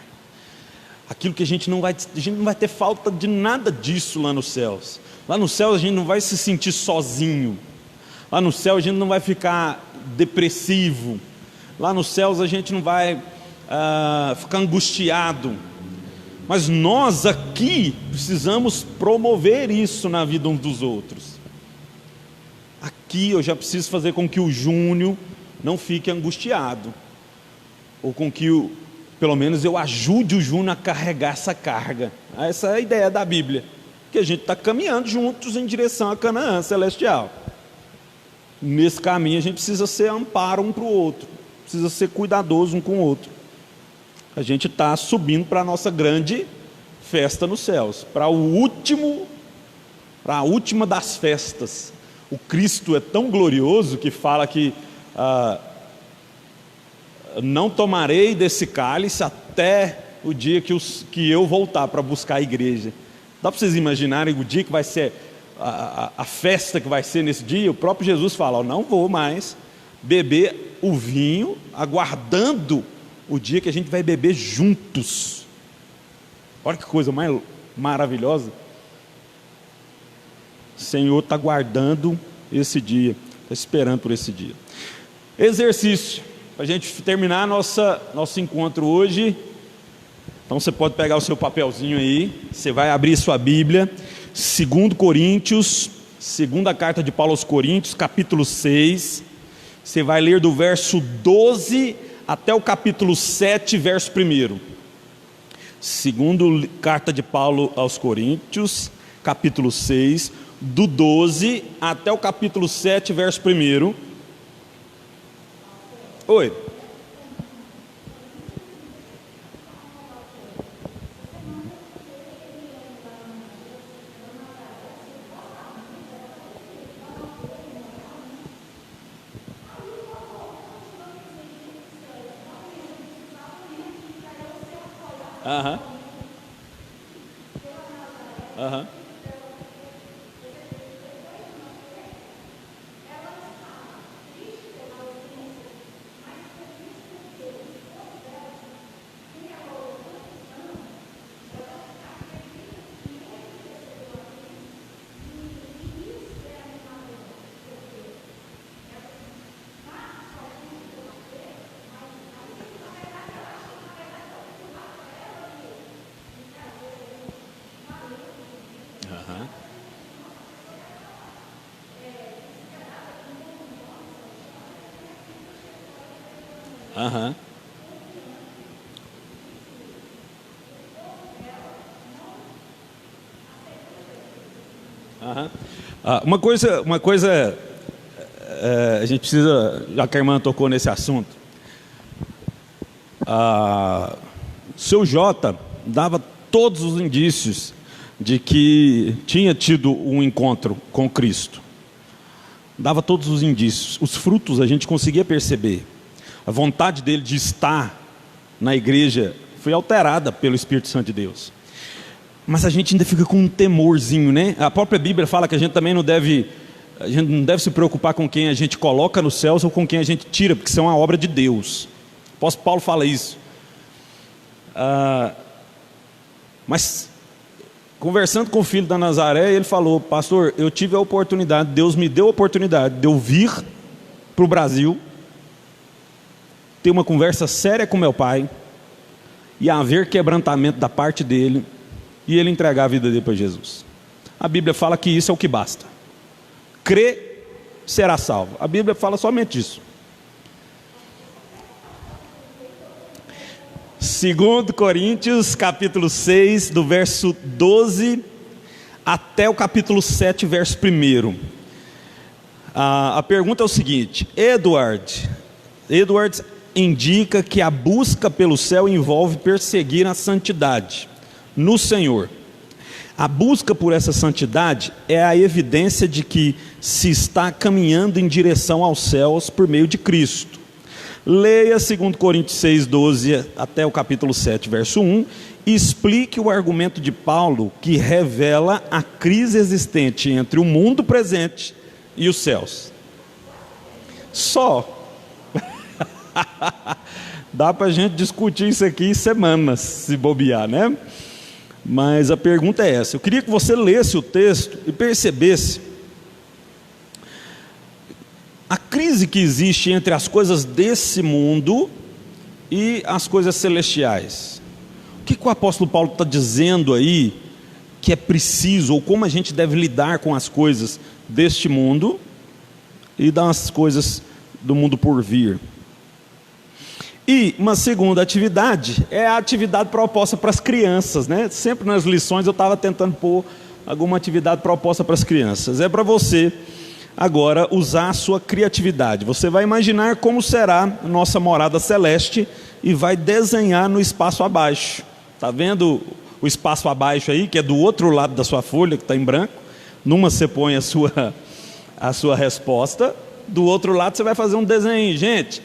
aquilo que a gente não vai ter falta de nada disso lá nos céus. Lá no céu a gente não vai se sentir sozinho. Lá no céu a gente não vai ficar depressivo. Lá nos céus a gente não vai ficar angustiado. Mas nós aqui precisamos promover isso na vida uns dos outros. Aqui eu já preciso fazer com que o Júnior não fique angustiado, ou com que pelo menos eu ajude o Júnior a carregar essa carga. Essa é a ideia da Bíblia, que a gente está caminhando juntos em direção a Canaã celestial. Nesse caminho a gente precisa ser amparo um para o outro, precisa ser cuidadoso um com o outro. A gente está subindo para a nossa grande festa nos céus, para a última das festas, O Cristo é tão glorioso que fala que não tomarei desse cálice até o dia que eu voltar para buscar a igreja. Dá para vocês imaginarem o dia que vai ser, a festa que vai ser nesse dia? O próprio Jesus fala: eu não vou mais beber o vinho, aguardando o dia que a gente vai beber juntos. Olha que coisa mais maravilhosa. O Senhor está guardando esse dia, está esperando por esse dia. Exercício, para a gente terminar nosso encontro hoje. Então você pode pegar o seu papelzinho aí, você vai abrir sua Bíblia, 2 Coríntios, segunda carta de Paulo aos Coríntios, capítulo 6, você vai ler do verso 12 até o capítulo 7, verso 1. Segunda carta de Paulo aos Coríntios, capítulo 6, do 12 até o capítulo 7, verso 1. Oi. Aham. Aham. Aham. Aham. Uma coisa a gente precisa, já que a irmã tocou nesse assunto, seu Jota dava todos os indícios de que tinha tido um encontro com Cristo. Dava todos os indícios, os frutos a gente conseguia perceber. A vontade dele de estar na igreja foi alterada pelo Espírito Santo de Deus. Mas a gente ainda fica com um temorzinho, né? A própria Bíblia fala que a gente também não deve se preocupar com quem a gente coloca nos céus ou com quem a gente tira, porque são a obra de Deus. O apóstolo Paulo fala isso. Mas conversando com o filho da Nazaré, ele falou: pastor, eu tive a oportunidade, Deus me deu a oportunidade de eu vir para o Brasil, ter uma conversa séria com meu pai e haver quebrantamento da parte dele e ele entregar a vida dele para Jesus. A Bíblia fala que isso é o que basta. Crê, será salvo. A Bíblia fala somente isso. 2 Coríntios capítulo 6, do verso 12 até o capítulo 7, verso 1. A pergunta é o seguinte: Edward indica que a busca pelo céu envolve perseguir a santidade no Senhor. A busca por essa santidade é a evidência de que se está caminhando em direção aos céus por meio de Cristo. Leia 2 Coríntios 6, 12 até o capítulo 7, verso 1, e explique o argumento de Paulo que revela a crise existente entre o mundo presente e os céus. Só. Dá para a gente discutir isso aqui semanas, se bobear, né? Mas a pergunta é essa. Eu queria que você lesse o texto e percebesse a crise que existe entre as coisas desse mundo e as coisas celestiais. O que o apóstolo Paulo está dizendo aí que é preciso, ou como a gente deve lidar com as coisas deste mundo e das coisas do mundo por vir. E uma segunda atividade é a atividade proposta para as crianças, né? Sempre nas lições eu estava tentando pôr alguma atividade proposta para as crianças. É para você agora usar a sua criatividade. Você vai imaginar como será a nossa morada celeste e vai desenhar no espaço abaixo. Está vendo o espaço abaixo aí, que é do outro lado da sua folha, que está em branco? Numa você põe a a sua resposta, do outro lado você vai fazer um desenho. Gente,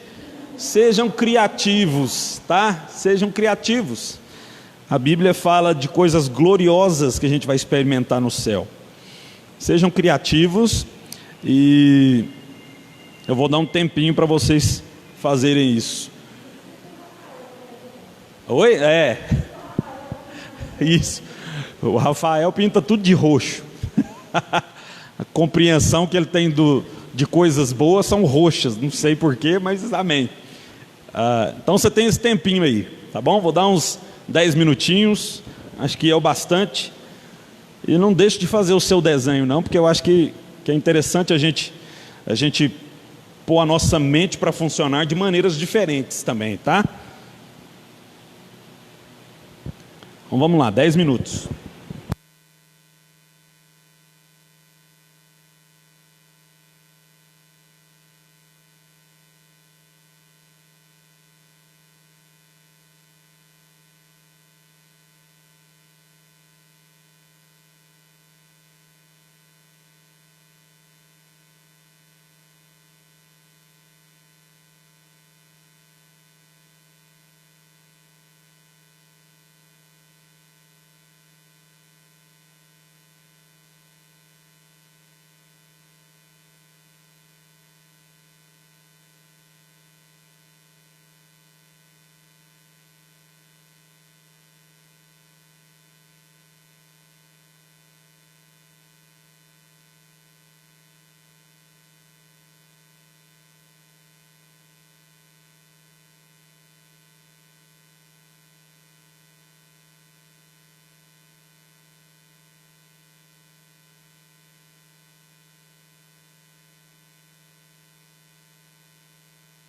sejam criativos, tá? Sejam criativos. A Bíblia fala de coisas gloriosas que a gente vai experimentar no céu. Sejam criativos e eu vou dar um tempinho para vocês fazerem isso. Oi? Isso. O Rafael pinta tudo de roxo. A compreensão que ele tem de coisas boas são roxas. Não sei porquê, mas amém. Então você tem esse tempinho aí, tá bom? Vou dar uns 10 minutinhos. Acho que é o bastante. E não deixe de fazer o seu desenho não, porque eu acho que é interessante a gente pôr a nossa mente para funcionar de maneiras diferentes também, tá? Então vamos lá, 10 minutos.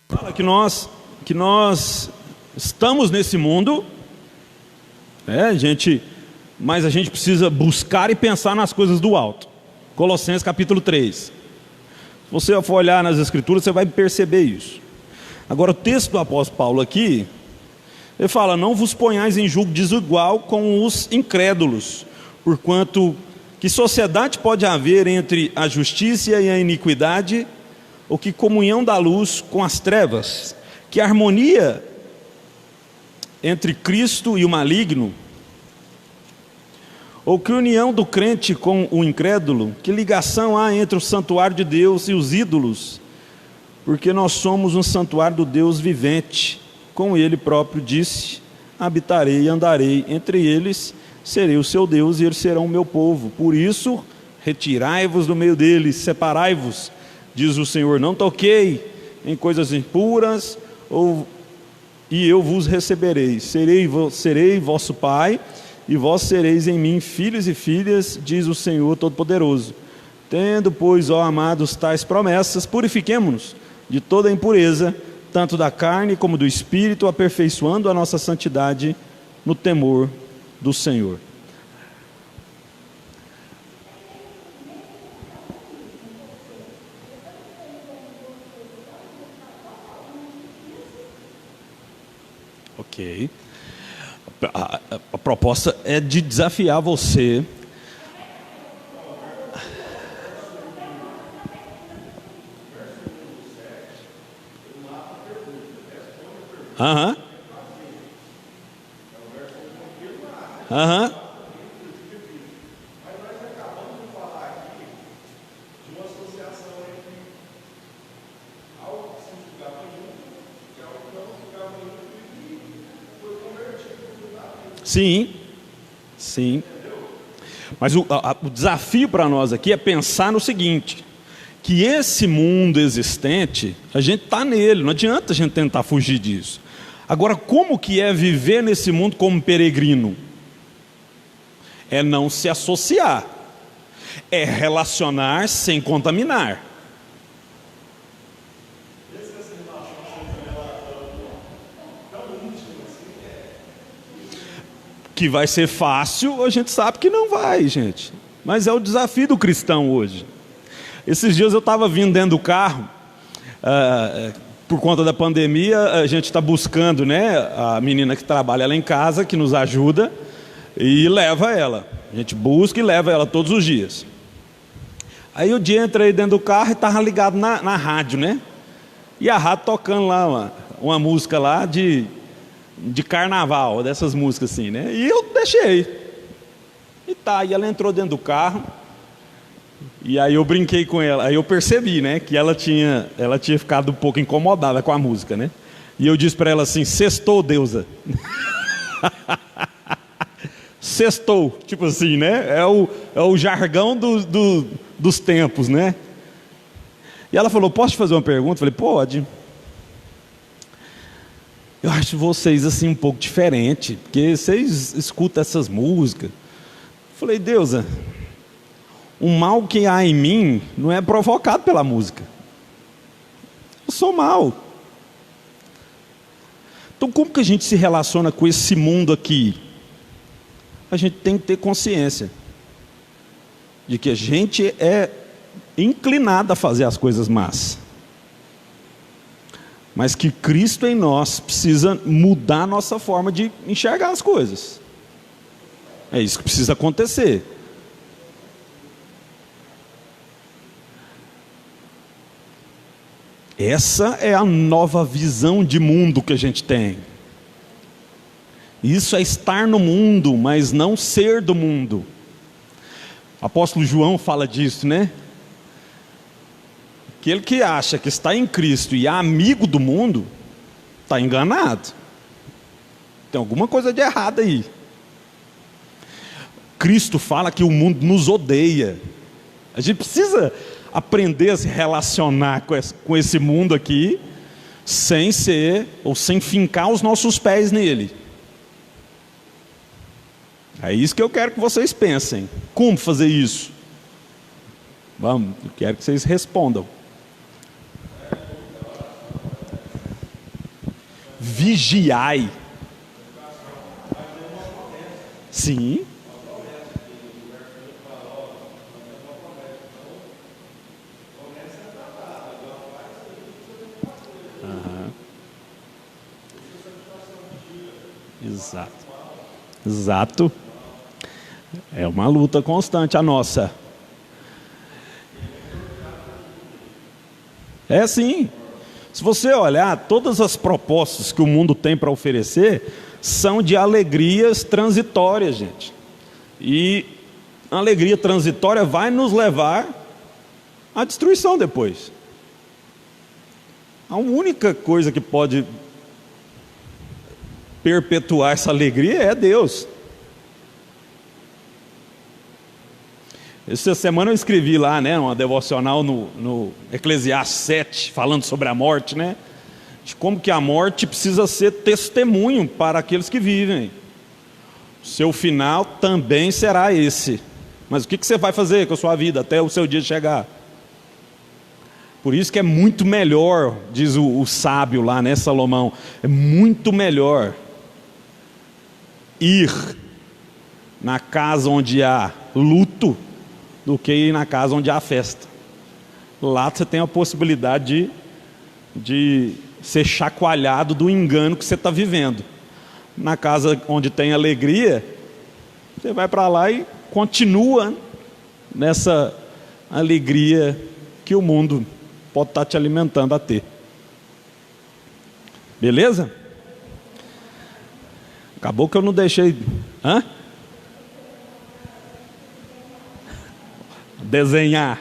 Fala que nós estamos nesse mundo, mas a gente precisa buscar e pensar nas coisas do alto. Colossenses capítulo 3. Se você for olhar nas escrituras, você vai perceber isso. Agora o texto do apóstolo Paulo aqui, ele fala: não vos ponhais em julgo desigual com os incrédulos, porquanto que sociedade pode haver entre a justiça e a iniquidade, ou que comunhão da luz com as trevas? Que harmonia entre Cristo e o maligno? Ou que união do crente com o incrédulo? Que ligação há entre o santuário de Deus e os ídolos? Porque nós somos um santuário do Deus vivente. Com ele próprio disse: habitarei e andarei entre eles, serei o seu Deus e eles serão o meu povo. Por isso, retirai-vos do meio deles, separai-vos, diz o Senhor, não toquei em coisas impuras, e eu vos receberei. Serei vosso pai, e vós sereis em mim filhos e filhas, diz o Senhor Todo-Poderoso. Tendo, pois, ó amados, tais promessas, purifiquemo-nos de toda impureza, tanto da carne como do espírito, aperfeiçoando a nossa santidade no temor do Senhor. Ok. A proposta é de desafiar você Sim. Mas o desafio para nós aqui é pensar no seguinte: que esse mundo existente, a gente está nele, não adianta a gente tentar fugir disso. Agora, como que é viver nesse mundo como peregrino? É não se associar, é relacionar sem contaminar. Que vai ser fácil, a gente sabe que não vai, gente. Mas é o desafio do cristão hoje. Esses dias eu estava vindo dentro do carro, por conta da pandemia, a gente está buscando, a menina que trabalha lá em casa, que nos ajuda, e leva ela. A gente busca e leva ela todos os dias. Aí o dia entrei dentro do carro e estava ligado na rádio, né? E a rádio tocando lá uma música lá de carnaval, dessas músicas assim, né? E eu deixei. E ela entrou dentro do carro. E aí eu brinquei com ela. Aí eu percebi, né? Que ela tinha ficado um pouco incomodada com a música, né? E eu disse para ela assim: sextou, deusa. Sextou, tipo assim, né? É o jargão dos tempos, né? E ela falou: posso te fazer uma pergunta? Eu falei: pode. Eu acho vocês assim um pouco diferente, porque vocês escutam essas músicas. Eu falei: deusa, o mal que há em mim não é provocado pela música. Eu sou mal. Então como que a gente se relaciona com esse mundo aqui? A gente tem que ter consciência de que a gente é inclinado a fazer as coisas más, mas que Cristo em nós precisa mudar a nossa forma de enxergar as coisas. É isso que precisa acontecer. Essa é a nova visão de mundo que a gente tem. Isso é estar no mundo, mas não ser do mundo. O apóstolo João fala disso, né? Aquele que acha que está em Cristo e é amigo do mundo, está enganado. Tem alguma coisa de errado aí. Cristo fala que o mundo nos odeia. A gente precisa aprender a se relacionar com esse mundo aqui, sem fincar os nossos pés nele. É isso que eu quero que vocês pensem. Como fazer isso? Vamos, eu quero que vocês respondam. Vigiai. Sim. Exato. Exato. É uma luta constante a nossa. É sim. Se você olhar, todas as propostas que o mundo tem para oferecer são de alegrias transitórias, gente. E a alegria transitória vai nos levar à destruição depois. A única coisa que pode perpetuar essa alegria é Deus. Essa semana eu escrevi lá, né, uma devocional no Eclesiastes 7, falando sobre a morte, né? De como que a morte precisa ser testemunho para aqueles que vivem. O seu final também será esse. Mas o que você vai fazer com a sua vida até o seu dia chegar? Por isso que é muito melhor, diz o sábio lá, né, Salomão, é muito melhor ir na casa onde há luto do que ir na casa onde há festa. Lá você tem a possibilidade de ser chacoalhado do engano que você está vivendo. Na casa onde tem alegria, você vai para lá e continua nessa alegria que o mundo pode estar te alimentando a ter. Beleza? Acabou que eu não deixei... Hã? Desenhar.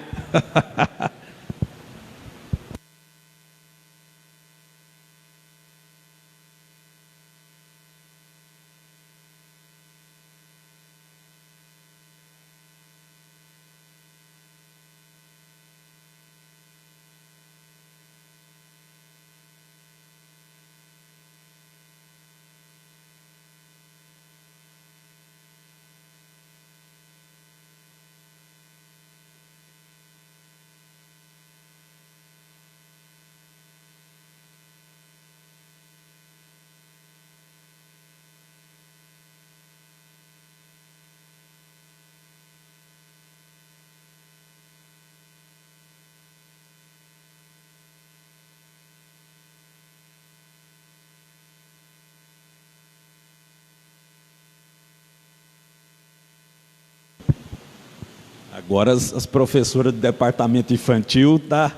Agora as professoras do departamento infantil tá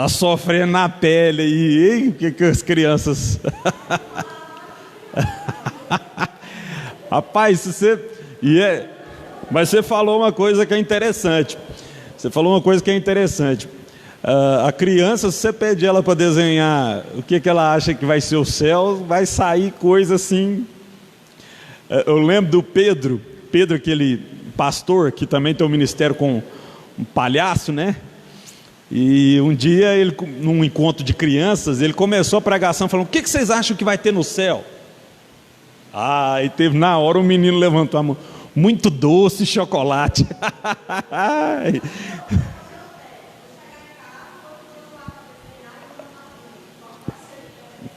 sofrendo na pele aí, hein? O que as crianças... Rapaz, mas você falou uma coisa que é interessante. A criança, se você pedir ela para desenhar o que ela acha que vai ser o céu, vai sair coisa assim. Eu lembro do Pedro, aquele pastor que também tem um ministério com um palhaço, né? E um dia, num encontro de crianças, ele começou a pregação falando: o que vocês acham que vai ter no céu? E teve na hora um menino levantou a mão: muito doce e chocolate.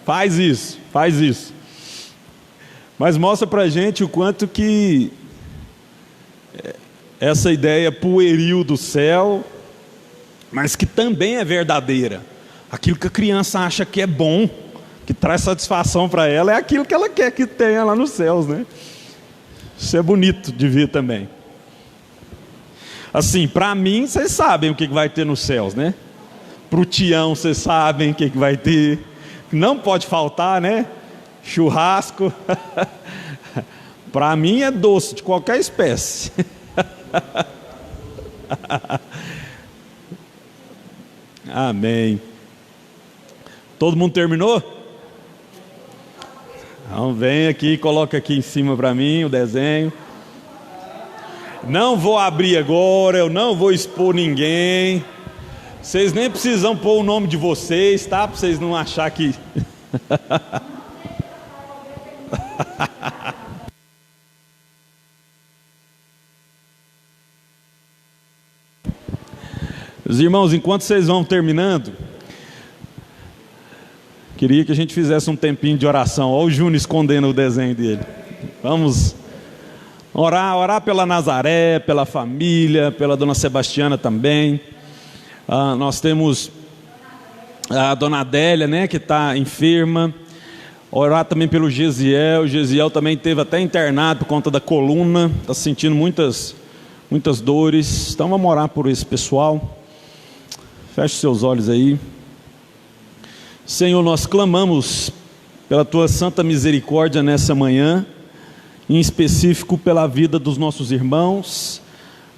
Faz isso. Mas mostra pra gente o quanto que essa ideia pueril do céu, mas que também é verdadeira. Aquilo que a criança acha que é bom, que traz satisfação para ela, é aquilo que ela quer que tenha lá nos céus, né? Isso é bonito de ver também. Assim, para mim, vocês sabem o que vai ter nos céus, né? Pro Tião, vocês sabem o que vai ter. Não pode faltar, né? Churrasco. Para mim é doce de qualquer espécie. Amém. Todo mundo terminou? Então vem aqui, coloca aqui em cima para mim o desenho. Não vou abrir agora, eu não vou expor ninguém. Vocês nem precisam pôr o nome de vocês, tá? Para vocês não acharem que... Os irmãos, enquanto vocês vão terminando, queria que a gente fizesse um tempinho de oração. Olha o Júnior escondendo o desenho dele. Vamos orar pela Nazaré, pela família, pela dona Sebastiana também. Nós temos a dona Adélia, né, que está enferma. Orar também pelo Gesiel. O Gesiel também teve até internado por conta da coluna, está sentindo muitas dores. Então vamos orar por esse pessoal. Feche seus olhos aí. Senhor, nós clamamos pela Tua santa misericórdia nessa manhã, em específico pela vida dos nossos irmãos,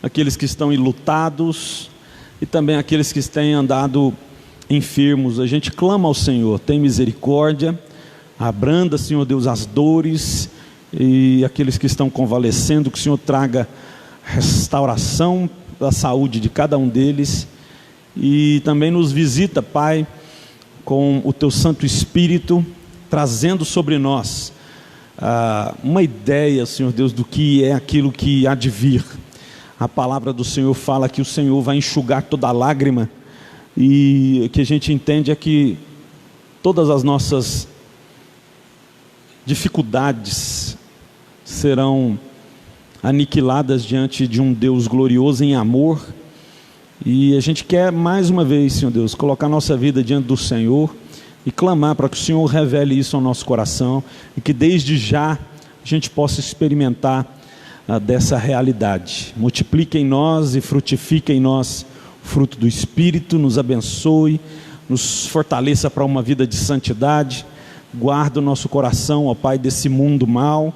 aqueles que estão enlutados e também aqueles que têm andado enfermos. A gente clama ao Senhor: tem misericórdia, abranda, Senhor Deus, as dores, e aqueles que estão convalescendo, que o Senhor traga restauração da saúde de cada um deles. E também nos visita, Pai, com o Teu Santo Espírito, trazendo sobre nós uma ideia, Senhor Deus, do que é aquilo que há de vir. A palavra do Senhor fala que o Senhor vai enxugar toda lágrima, e o que a gente entende é que todas as nossas dificuldades serão aniquiladas diante de um Deus glorioso em amor. E a gente quer mais uma vez, Senhor Deus, colocar nossa vida diante do Senhor e clamar para que o Senhor revele isso ao nosso coração, e que desde já a gente possa experimentar dessa realidade. Multiplique em nós e frutifique em nós o fruto do Espírito, nos abençoe, nos fortaleça para uma vida de santidade. Guarda o nosso coração, ó Pai, desse mundo mau,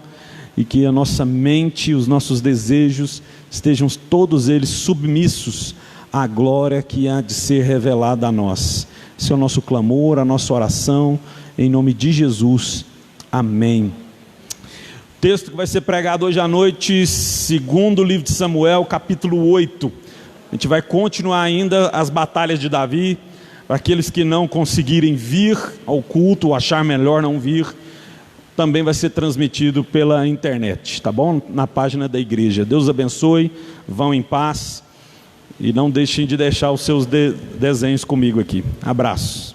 e que a nossa mente e os nossos desejos estejam todos eles submissos à glória que há de ser revelada a nós. Esse é o nosso clamor, a nossa oração, em nome de Jesus, amém. O texto que vai ser pregado hoje à noite, segundo livro de Samuel, capítulo 8. A gente vai continuar ainda as batalhas de Davi. Para aqueles que não conseguirem vir ao culto, ou achar melhor não vir, também vai ser transmitido pela internet, tá bom? Na página da igreja. Deus abençoe, vão em paz. E não deixem de deixar os seus desenhos comigo aqui. Abraços.